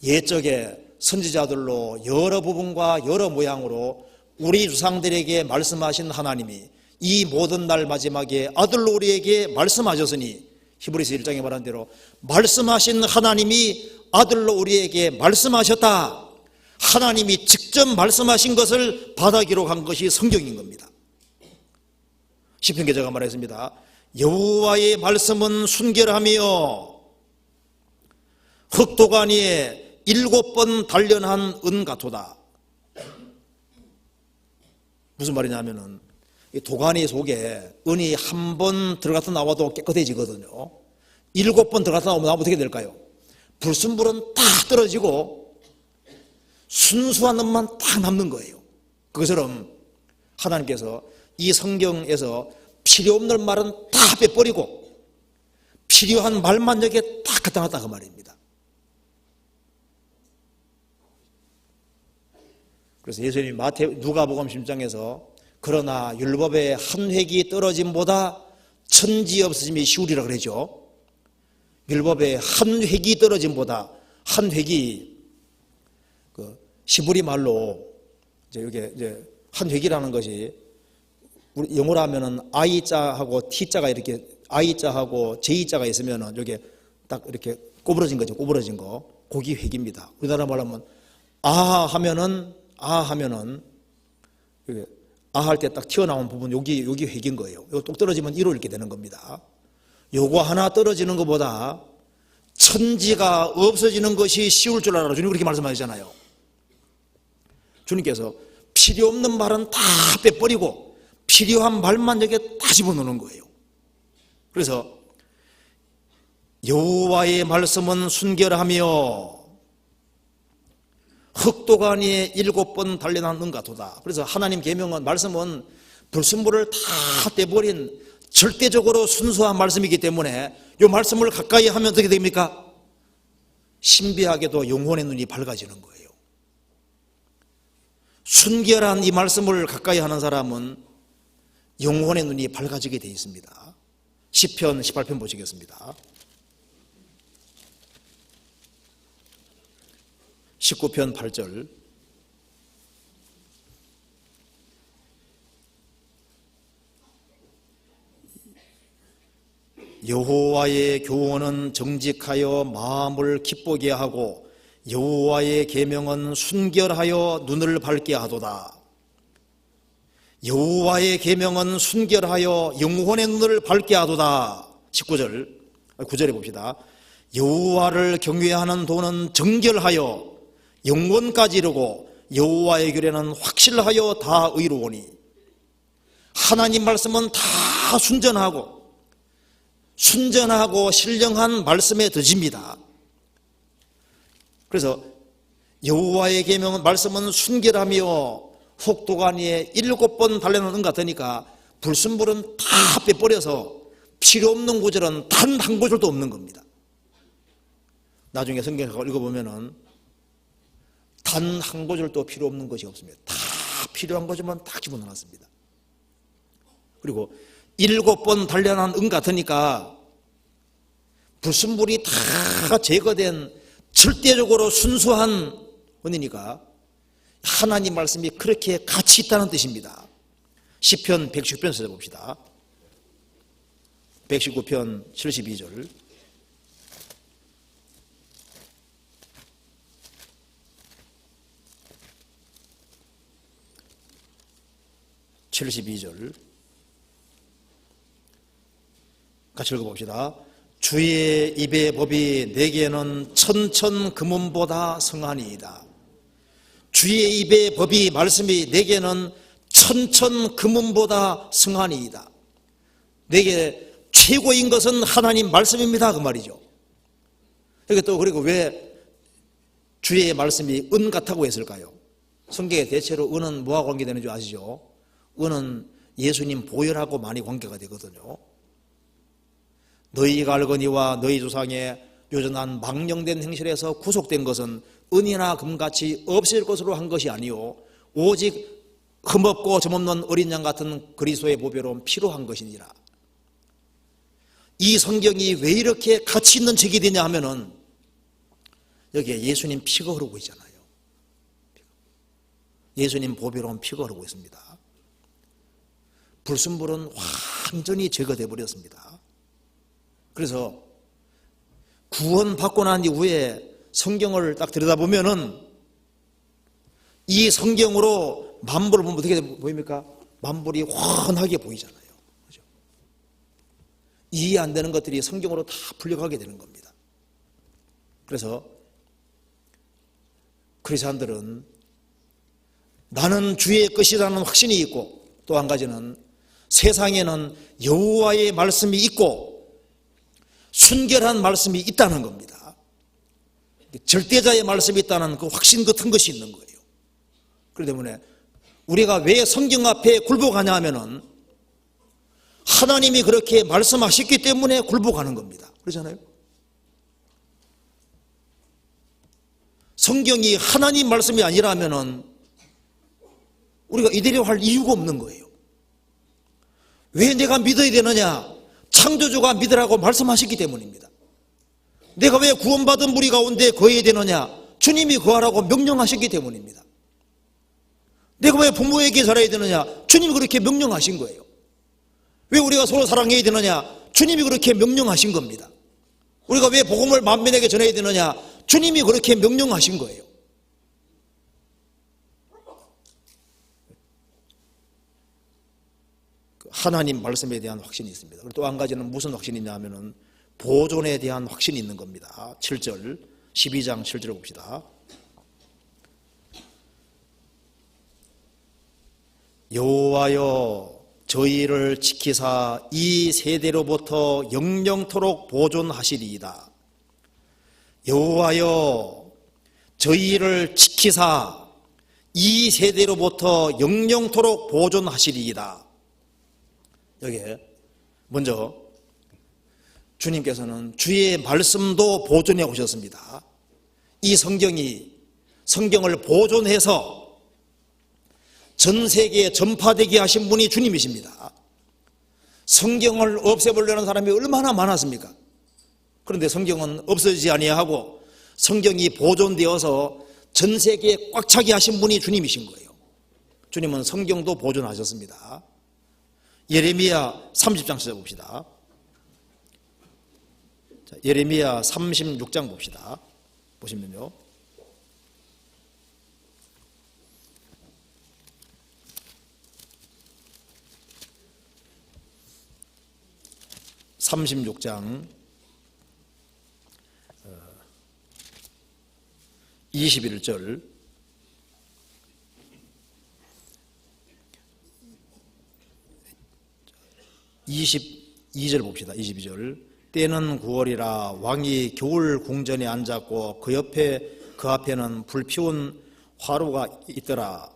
Speaker 1: 옛적에 선지자들로 여러 부분과 여러 모양으로 우리 조상들에게 말씀하신 하나님이 이 모든 날 마지막에 아들로 우리에게 말씀하셨으니 히브리서 1장에 말한 대로 말씀하신 하나님이 아들로 우리에게 말씀하셨다. 하나님이 직접 말씀하신 것을 바다 기록한 것이 성경인 겁니다. 시편 기자가 말했습니다. 여호와의 말씀은 순결하며 흑도가니에 7번 단련한 은 같도다. 무슨 말이냐면은 이 도가니 속에 은이 한 번 들어갔다 나와도 깨끗해지거든요. 7번 들어갔다 나오면 어떻게 될까요? 불순물은 딱 떨어지고 순수한 은만 딱 남는 거예요. 그것처럼 하나님께서 이 성경에서 필요 없는 말은 다 빼버리고 필요한 말만 여기에 딱 갖다 놨다 그 말입니다. 그래서 예수님이 누가복음 10장에서 그러나 율법의 한 획이 떨어짐보다 천지 없어짐이 쉬우리라 그러죠. 율법의 한 획이 떨어짐보다, 한 획이 그 시브리 말로 이제 한 획이라는 것이 우리 영어로 하면은 I자하고 T자가 이렇게 I자하고 J자가 있으면은 여기 딱 이렇게 꼬부러진 거죠. 꼬부러진 거. 그게 획입니다. 우리나라 말로 하면 아 하면은 이게 아 할 때 딱 튀어나온 부분 여기 획인 거예요. 이거 똑 떨어지면 1호 이렇게 되는 겁니다. 요거 하나 떨어지는 것보다 천지가 없어지는 것이 쉬울 줄 알아. 주님 그렇게 말씀하시잖아요. 주님께서 필요 없는 말은 다 빼버리고 필요한 말만 여기에 다 집어넣는 거예요. 그래서 여호와의 말씀은 순결하며 흑도가니에 7번 단련한 은 같도다. 그래서 하나님 계명은 말씀은 불순물을 다 떼버린 절대적으로 순수한 말씀이기 때문에 이 말씀을 가까이 하면 어떻게 됩니까? 신비하게도 영혼의 눈이 밝아지는 거예요. 순결한 이 말씀을 가까이 하는 사람은 영혼의 눈이 밝아지게 되어 있습니다. 시편 18편 보시겠습니다. 19편 8절 여호와의 교훈은 정직하여 마음을 기쁘게 하고 여호와의 계명은 순결하여 눈을 밝게 하도다. 여호와의 계명은 순결하여 영혼의 눈을 밝게 하도다. 19절 9절에 봅시다. 여호와를 경외하는 도는 정결하여 영원까지 이르고 여호와의 규례는 확실하여 다 의로우니. 하나님 말씀은 다 순전하고 신령한 말씀에 덧입니다. 그래서 여호와의 계명은 말씀은 순결하며 혹도가니에 7번 단련한 은 같으니까 불순물은 다 빼버려서 필요 없는 구절은 단 한 구절도 없는 겁니다. 나중에 성경 읽어보면은 단 한 구절도 필요 없는 것이 없습니다. 다 필요한 것만 딱 집어넣었습니다. 그리고 7번 단련한 은 같으니까 불순물이 다 제거된 절대적으로 순수한 은이니까 하나님 말씀이 그렇게 가치 있다는 뜻입니다. 시편 119편 찾아봅시다. 119편 72절 72절 같이 읽어봅시다. 주의 입의 법이 내게는 천천 금은보다 성하니이다. 주의 입의 법이 말씀이 내게는 천천 금은보다 성하니이다. 내게 최고인 것은 하나님 말씀입니다 그 말이죠. 그리고 왜 주의 말씀이 은 같다고 했을까요? 성경에 대체로 은은 뭐와 관계되는 줄 아시죠? 은은 예수님 보혈하고 많이 관계가 되거든요. 너희가 알거니와 너희 조상의 요전한 망령된 행실에서 구속된 것은 은이나 금같이 없을 것으로 한 것이 아니요 오직 흠없고 점없는 어린 양 같은 그리스도의 보배로운 피로 한 것이니라. 이 성경이 왜 이렇게 가치 있는 책이 되냐 하면은 여기에 예수님 피가 흐르고 있잖아요. 예수님 보배로운 피가 흐르고 있습니다. 불순물은 완전히 제거돼 버렸습니다. 그래서 구원받고 난 이후에 성경을 딱 들여다보면은 이 성경으로 만물을 보면 어떻게 보입니까? 만물이 훤하게 보이잖아요. 그렇죠? 이해 안 되는 것들이 성경으로 다 풀려가게 되는 겁니다. 그래서 크리스찬들은 나는 주의 것이라는 확신이 있고, 또 한 가지는 세상에는 여호와의 말씀이 있고 순결한 말씀이 있다는 겁니다. 절대자의 말씀이 있다는 그 확신 같은 것이 있는 거예요. 그렇기 때문에 우리가 왜 성경 앞에 굴복하냐 하면은 하나님이 그렇게 말씀하셨기 때문에 굴복하는 겁니다. 그렇잖아요. 성경이 하나님 말씀이 아니라면은 우리가 이대로 할 이유가 없는 거예요. 왜 내가 믿어야 되느냐? 창조주가 믿으라고 말씀하셨기 때문입니다. 내가 왜 구원받은 무리 가운데 거해야 되느냐? 주님이 거하라고 명령하셨기 때문입니다. 내가 왜 부모에게 잘해야 되느냐? 주님이 그렇게 명령하신 거예요. 왜 우리가 서로 사랑해야 되느냐? 주님이 그렇게 명령하신 겁니다. 우리가 왜 복음을 만민에게 전해야 되느냐? 주님이 그렇게 명령하신 거예요. 하나님 말씀에 대한 확신이 있습니다. 또 한 가지는 무슨 확신이냐 하면은 보존에 대한 확신이 있는 겁니다. 7절, 12장 7절을 봅시다. 여호와여 저희를 지키사 이 세대로부터 영영토록 보존하시리이다. 여호와여 저희를 지키사 이 세대로부터 영영토록 보존하시리이다. 여기에 먼저 주님께서는 주의 말씀도 보존해 오셨습니다. 이 성경을 보존해서 전 세계에 전파되게 하신 분이 주님이십니다. 성경을 없애버리려는 사람이 얼마나 많았습니까? 그런데 성경은 없어지지 아니하고 성경이 보존되어서 전 세계에 꽉 차게 하신 분이 주님이신 거예요. 주님은 성경도 보존하셨습니다. 예레미야 30장 찾아봅시다. 자, 예레미야 36장 봅시다. 보시면요. (36장) 21절 22절 봅시다. 22절 때는 9월이라 왕이 겨울 궁전에 앉았고 그 앞에는 불피운 화로가 있더라.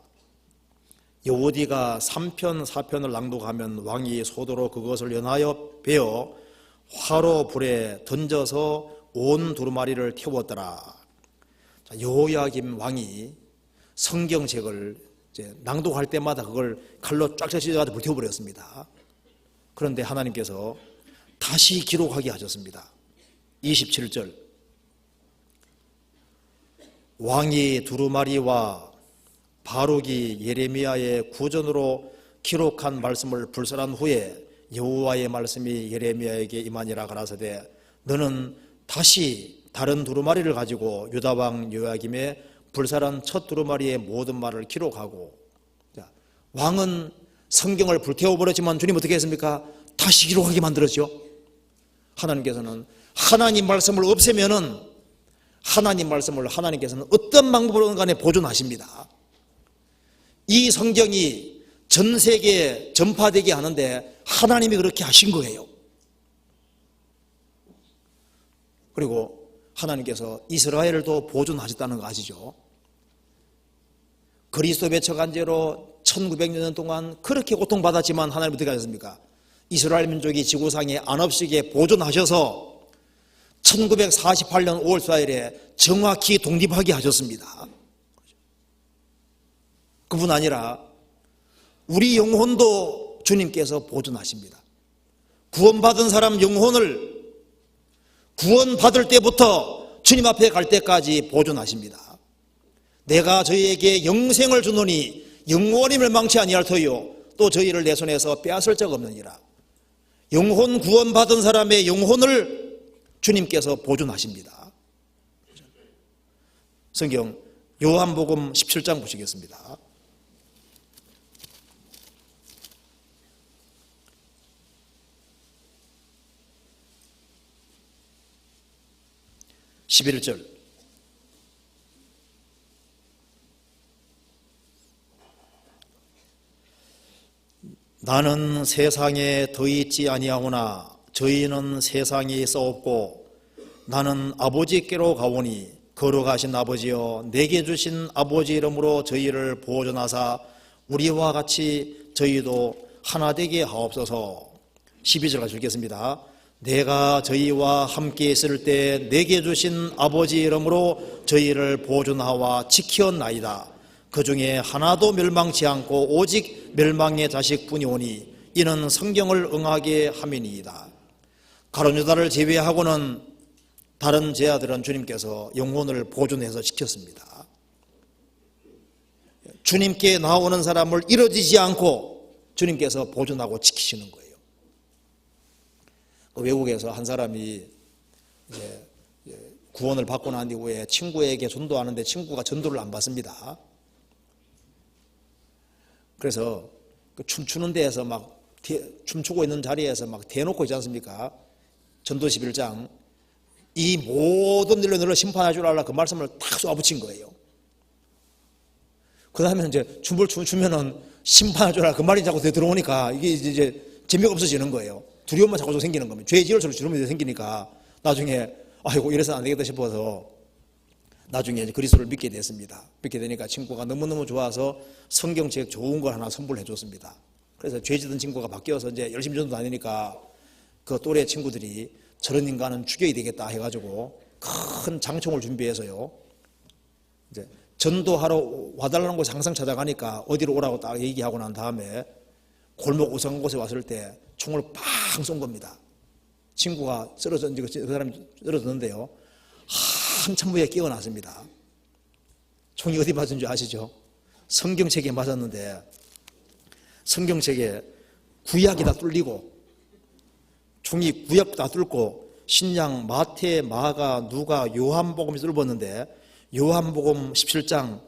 Speaker 1: 여호디가 3편 4편을 낭독하면 왕이 소도로 그것을 연하여 베어 화로 불에 던져서 온 두루마리를 태웠더라. 여호야김 왕이 성경책을 이제 낭독할 때마다 그걸 칼로 쫙쫙 찢어가지고 불태워버렸습니다. 그런데 하나님께서 다시 기록하게 하셨습니다. 27절 왕이 두루마리와 바룩이 예레미야의 구전으로 기록한 말씀을 불살한 후에 여호와의 말씀이 예레미야에게 임하니라 가라사대 너는 다시 다른 두루마리를 가지고 유다왕 요야김의 불살한 첫 두루마리의 모든 말을 기록하고, 왕은 성경을 불태워버렸지만 주님 어떻게 했습니까? 다시 기록하게 만들었죠. 하나님께서는 하나님 말씀을 없애면은 하나님 말씀을 하나님께서는 어떤 방법으로든 간에 보존하십니다. 이 성경이 전 세계에 전파되게 하는데 하나님이 그렇게 하신 거예요. 그리고 하나님께서 이스라엘도 보존하셨다는 거 아시죠? 그리스도 배척한 죄로 1900년 동안 그렇게 고통받았지만 하나님 어떻게 하셨습니까? 이스라엘 민족이 지구상에 안없이게 보존하셔서 1948년 5월 4일에 정확히 독립하게 하셨습니다. 그뿐 아니라 우리 영혼도 주님께서 보존하십니다. 구원받은 사람 영혼을 구원받을 때부터 주님 앞에 갈 때까지 보존하십니다. 내가 저희에게 영생을 주노니 영원히 멸망치 아니할 터이요 또 저희를 내 손에서 빼앗을 적 없느니라. 영혼 구원받은 사람의 영혼을 주님께서 보존하십니다. 성경 요한복음 17장 보시겠습니다. 11절. 나는 세상에 더 있지 아니하오나 저희는 세상에 있어 없고 나는 아버지께로 가오니 걸어가신 아버지여 내게 주신 아버지 이름으로 저희를 보존하사 우리와 같이 저희도 하나 되게 하옵소서. 12절 같이 읽겠습니다. 내가 저희와 함께 있을 때 내게 주신 아버지 이름으로 저희를 보존하와 지키었나이다. 그 중에 하나도 멸망치 않고 오직 멸망의 자식뿐이오니 이는 성경을 응하게 함이니이다. 가룟 유다를 제외하고는 다른 제자들은 주님께서 영혼을 보존해서 지켰습니다. 주님께 나오는 사람을 이뤄지지 않고 주님께서 보존하고 지키시는 거예요. 외국에서 한 사람이 이제 구원을 받고 난 이후에 친구에게 전도하는데 친구가 전도를 안 받습니다. 그래서 그 춤추는 데에서 막 춤추고 있는 자리에서 막 대놓고 있지 않습니까? 전도 11장 이 모든 일로 너를 심판할 줄 알라 그 말씀을 딱 쏘아붙인 거예요. 그 다음에 이제 춤을 추면은 심판할 줄 알라 그 말이 자꾸 들어오니까 이게 이제 재미가 없어지는 거예요. 두려움만 자꾸 생기는 겁니다. 죄 지을 두려움이 생기니까 나중에 아이고 이래서는 안 되겠다 싶어서 나중에 이제 그리스도를 믿게 됐습니다. 믿게 되니까 친구가 너무너무 좋아서 성경책 좋은 걸 하나 선물해 줬습니다. 그래서 죄 짓던 친구가 바뀌어서 이제 열심히 전도 다니니까 그 또래 친구들이 저런 인간은 죽여야 되겠다 해가지고 큰 장총을 준비해서요. 이제 전도하러 와달라는 곳에 항상 찾아가니까 어디로 오라고 딱 얘기하고 난 다음에 골목 우성한 곳에 왔을 때 총을 팡 쏜 겁니다. 친구가 그 사람이 쓰러졌는데요. 한참 후에 깨어났습니다. 총이 어디 맞은 줄 아시죠? 성경책에 맞았는데 성경책에 구약이 다 뚫리고 총이 구약 다 뚫고 신약 마태, 마가, 누가, 요한복음이 뚫었는데 요한복음 17장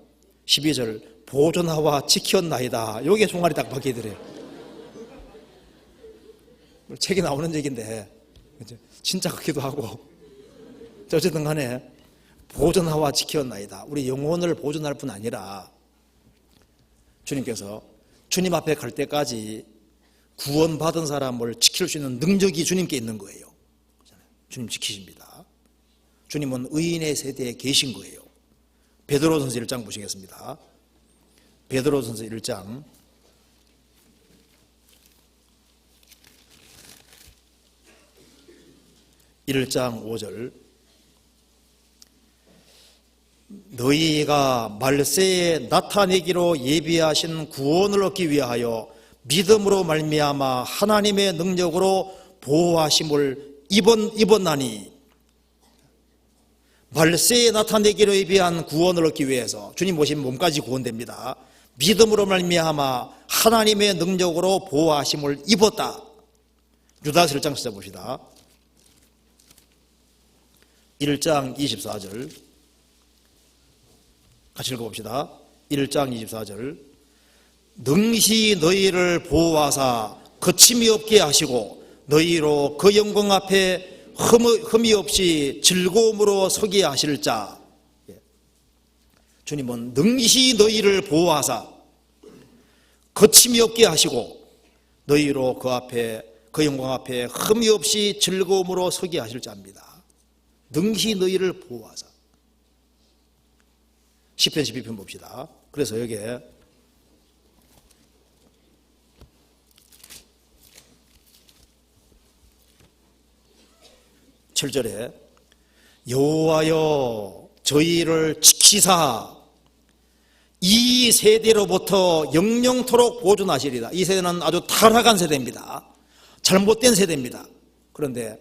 Speaker 1: 12절 보존하와 지켰나이다. 여기에 종아리 딱 박히더래요. 책이 나오는 얘기인데 진짜 같기도 하고 어쨌든 간에 보존하와 지켰나이다. 우리 영혼을 보존할 뿐 아니라 주님께서 주님 앞에 갈 때까지 구원받은 사람을 지킬 수 있는 능력이 주님께 있는 거예요. 주님 지키십니다. 주님은 의인의 세대에 계신 거예요. 베드로전서 1장 보시겠습니다. 베드로전서 1장 1장 5절 너희가 말세에 나타내기로 예비하신 구원을 얻기 위하여 믿음으로 말미암아 하나님의 능력으로 보호하심을 입었나니 말세에 나타내기로 예비한 구원을 얻기 위해서 주님 오신 몸까지 구원됩니다. 믿음으로 말미암아 하나님의 능력으로 보호하심을 입었다. 유다서 1장 찾아봅시다. 1장 24절 같이 읽어봅시다. 1장 24절 능히 너희를 보호하사 거침이 없게 하시고 너희로 그 영광 앞에 흠이 없이 즐거움으로 서게 하실 자. 주님은 능히 너희를 보호하사 거침이 없게 하시고 너희로 그 영광 앞에 흠이 없이 즐거움으로 서게 하실 자입니다. 능히 너희를 보호하사. 10편 12편 봅시다. 그래서 여기에 7절에 여호와여 저희를 지키사 이 세대로부터 영영토록 보존하시리다. 이 세대는 아주 타락한 세대입니다. 잘못된 세대입니다. 그런데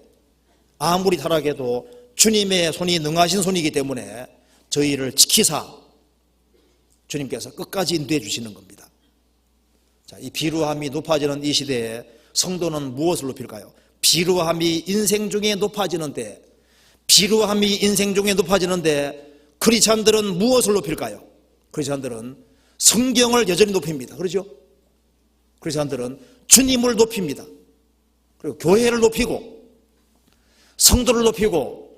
Speaker 1: 아무리 타락해도 주님의 손이 능하신 손이기 때문에 저희를 지키사 주님께서 끝까지 인도해 주시는 겁니다. 자, 이 비루함이 높아지는 이 시대에 성도는 무엇을 높일까요? 비루함이 인생 중에 높아지는데 크리스찬들은 무엇을 높일까요? 크리스찬들은 성경을 여전히 높입니다. 그렇죠? 크리스찬들은 주님을 높입니다. 그리고 교회를 높이고 성도를 높이고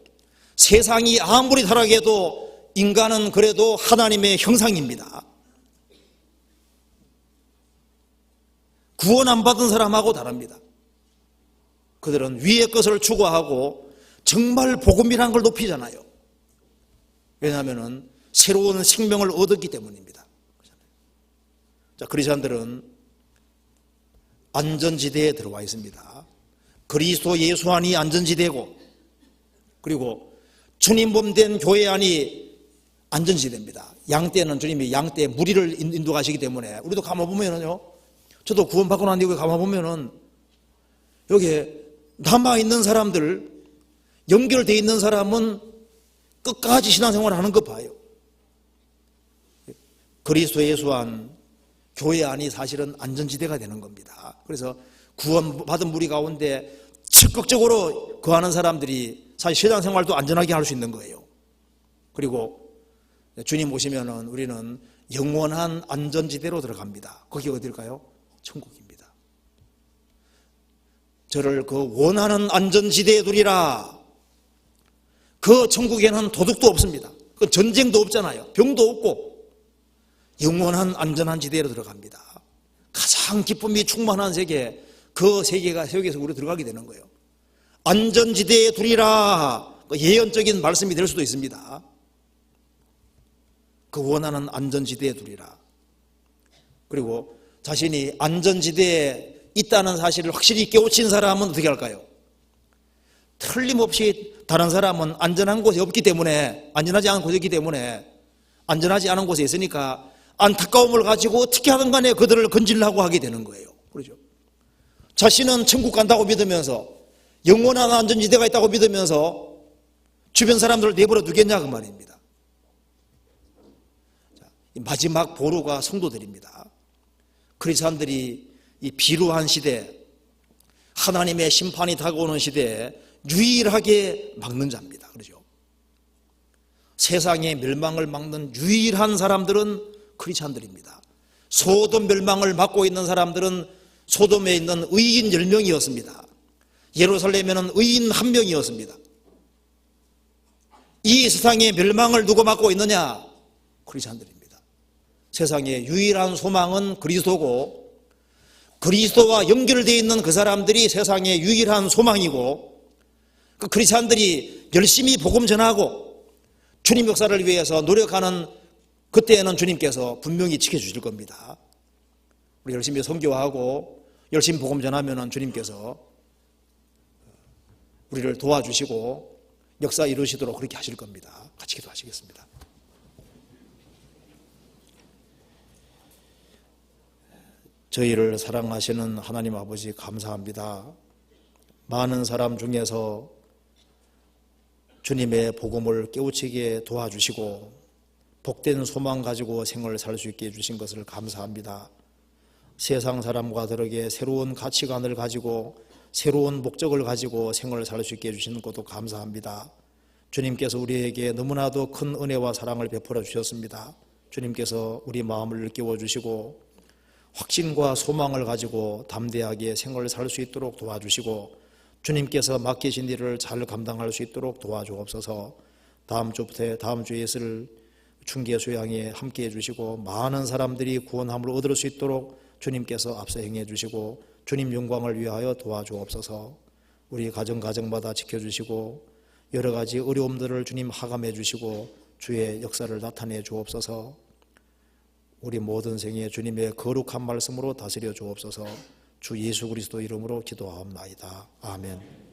Speaker 1: 세상이 아무리 타락해도 인간은 그래도 하나님의 형상입니다. 구원 안 받은 사람하고 다릅니다. 그들은 위의 것을 추구하고 정말 복음이라는 걸 높이잖아요. 왜냐하면 새로운 생명을 얻었기 때문입니다. 자, 크리스천들은 안전지대에 들어와 있습니다. 그리스도 예수 안이 안전지대고, 그리고 주님 몸된 교회 안이 안전지대입니다. 양떼는 주님이 양떼 무리를 인도하시기 때문에, 우리도 가만 보면은요, 저도 구원받고 난 뒤에 가만 보면은 여기에 남아있는 사람들, 연결되어 있는 사람은 끝까지 신앙생활을 하는 거 봐요. 그리스도 예수 안, 교회 안이 사실은 안전지대가 되는 겁니다. 그래서 구원받은 무리 가운데 적극적으로 거하는 사람들이 사실 신앙생활도 안전하게 할 수 있는 거예요. 그리고 주님 오시면은 우리는 영원한 안전지대로 들어갑니다. 거기 어딜까요? 천국입니다. 저를 그 원하는 안전지대에 두리라. 그 천국에는 도둑도 없습니다. 그 전쟁도 없잖아요. 병도 없고 영원한 안전한 지대로 들어갑니다. 가장 기쁨이 충만한 세계, 그 세계가 세계에서 우리 들어가게 되는 거예요. 안전지대에 두리라. 예언적인 말씀이 될 수도 있습니다. 그 원하는 안전지대에 두리라. 그리고 자신이 안전지대에 있다는 사실을 확실히 깨우친 사람은 어떻게 할까요? 틀림없이 다른 사람은 안전한 곳이 없기 때문에, 안전하지 않은 곳이 있기 때문에, 안전하지 않은 곳에 있으니까 안타까움을 가지고 어떻게 하든 간에 그들을 건지려고 하게 되는 거예요. 그렇죠? 자신은 천국 간다고 믿으면서, 영원한 안전지대가 있다고 믿으면서 주변 사람들을 내버려 두겠냐 그 말입니다. 자, 마지막 보루가 성도들입니다. 크리스천들이 이 비루한 시대, 하나님의 심판이 다가오는 시대에 유일하게 막는 자입니다. 그렇죠? 세상의 멸망을 막는 유일한 사람들은 크리스천들입니다. 소돔 멸망을 막고 있는 사람들은 소돔에 있는 의인 10명이었습니다. 예루살렘에는 의인 1명이었습니다. 이 세상의 멸망을 누가 막고 있느냐? 크리스천들입니다. 세상의 유일한 소망은 그리스도고, 그리스도와 연결되어 있는 그 사람들이 세상의 유일한 소망이고, 그 크리스천들이 열심히 복음 전하고 주님 역사를 위해서 노력하는 그때에는 주님께서 분명히 지켜주실 겁니다. 우리 열심히 선교하고 열심히 복음 전하면 주님께서 우리를 도와주시고 역사 이루시도록 그렇게 하실 겁니다. 같이 기도하시겠습니다. 저희를 사랑하시는 하나님 아버지 감사합니다. 많은 사람 중에서 주님의 복음을 깨우치게 도와주시고 복된 소망 가지고 생을 살 수 있게 해주신 것을 감사합니다. 세상 사람과 다르게 새로운 가치관을 가지고 새로운 목적을 가지고 생을 살 수 있게 해주시는 것도 감사합니다. 주님께서 우리에게 너무나도 큰 은혜와 사랑을 베풀어 주셨습니다. 주님께서 우리 마음을 깨워주시고 확신과 소망을 가지고 담대하게 생을 살 수 있도록 도와주시고 주님께서 맡기신 일을 잘 감당할 수 있도록 도와주옵소서. 다음 주에 있을 중계 수양에 함께해 주시고 많은 사람들이 구원함을 얻을 수 있도록 주님께서 앞서 행해 주시고 주님 영광을 위하여 도와주옵소서. 우리 가정마다 지켜주시고 여러 가지 어려움들을 주님 하감해 주시고 주의 역사를 나타내 주옵소서. 우리 모든 생에 주님의 거룩한 말씀으로 다스려 주옵소서. 주 예수 그리스도 이름으로 기도하옵나이다. 아멘.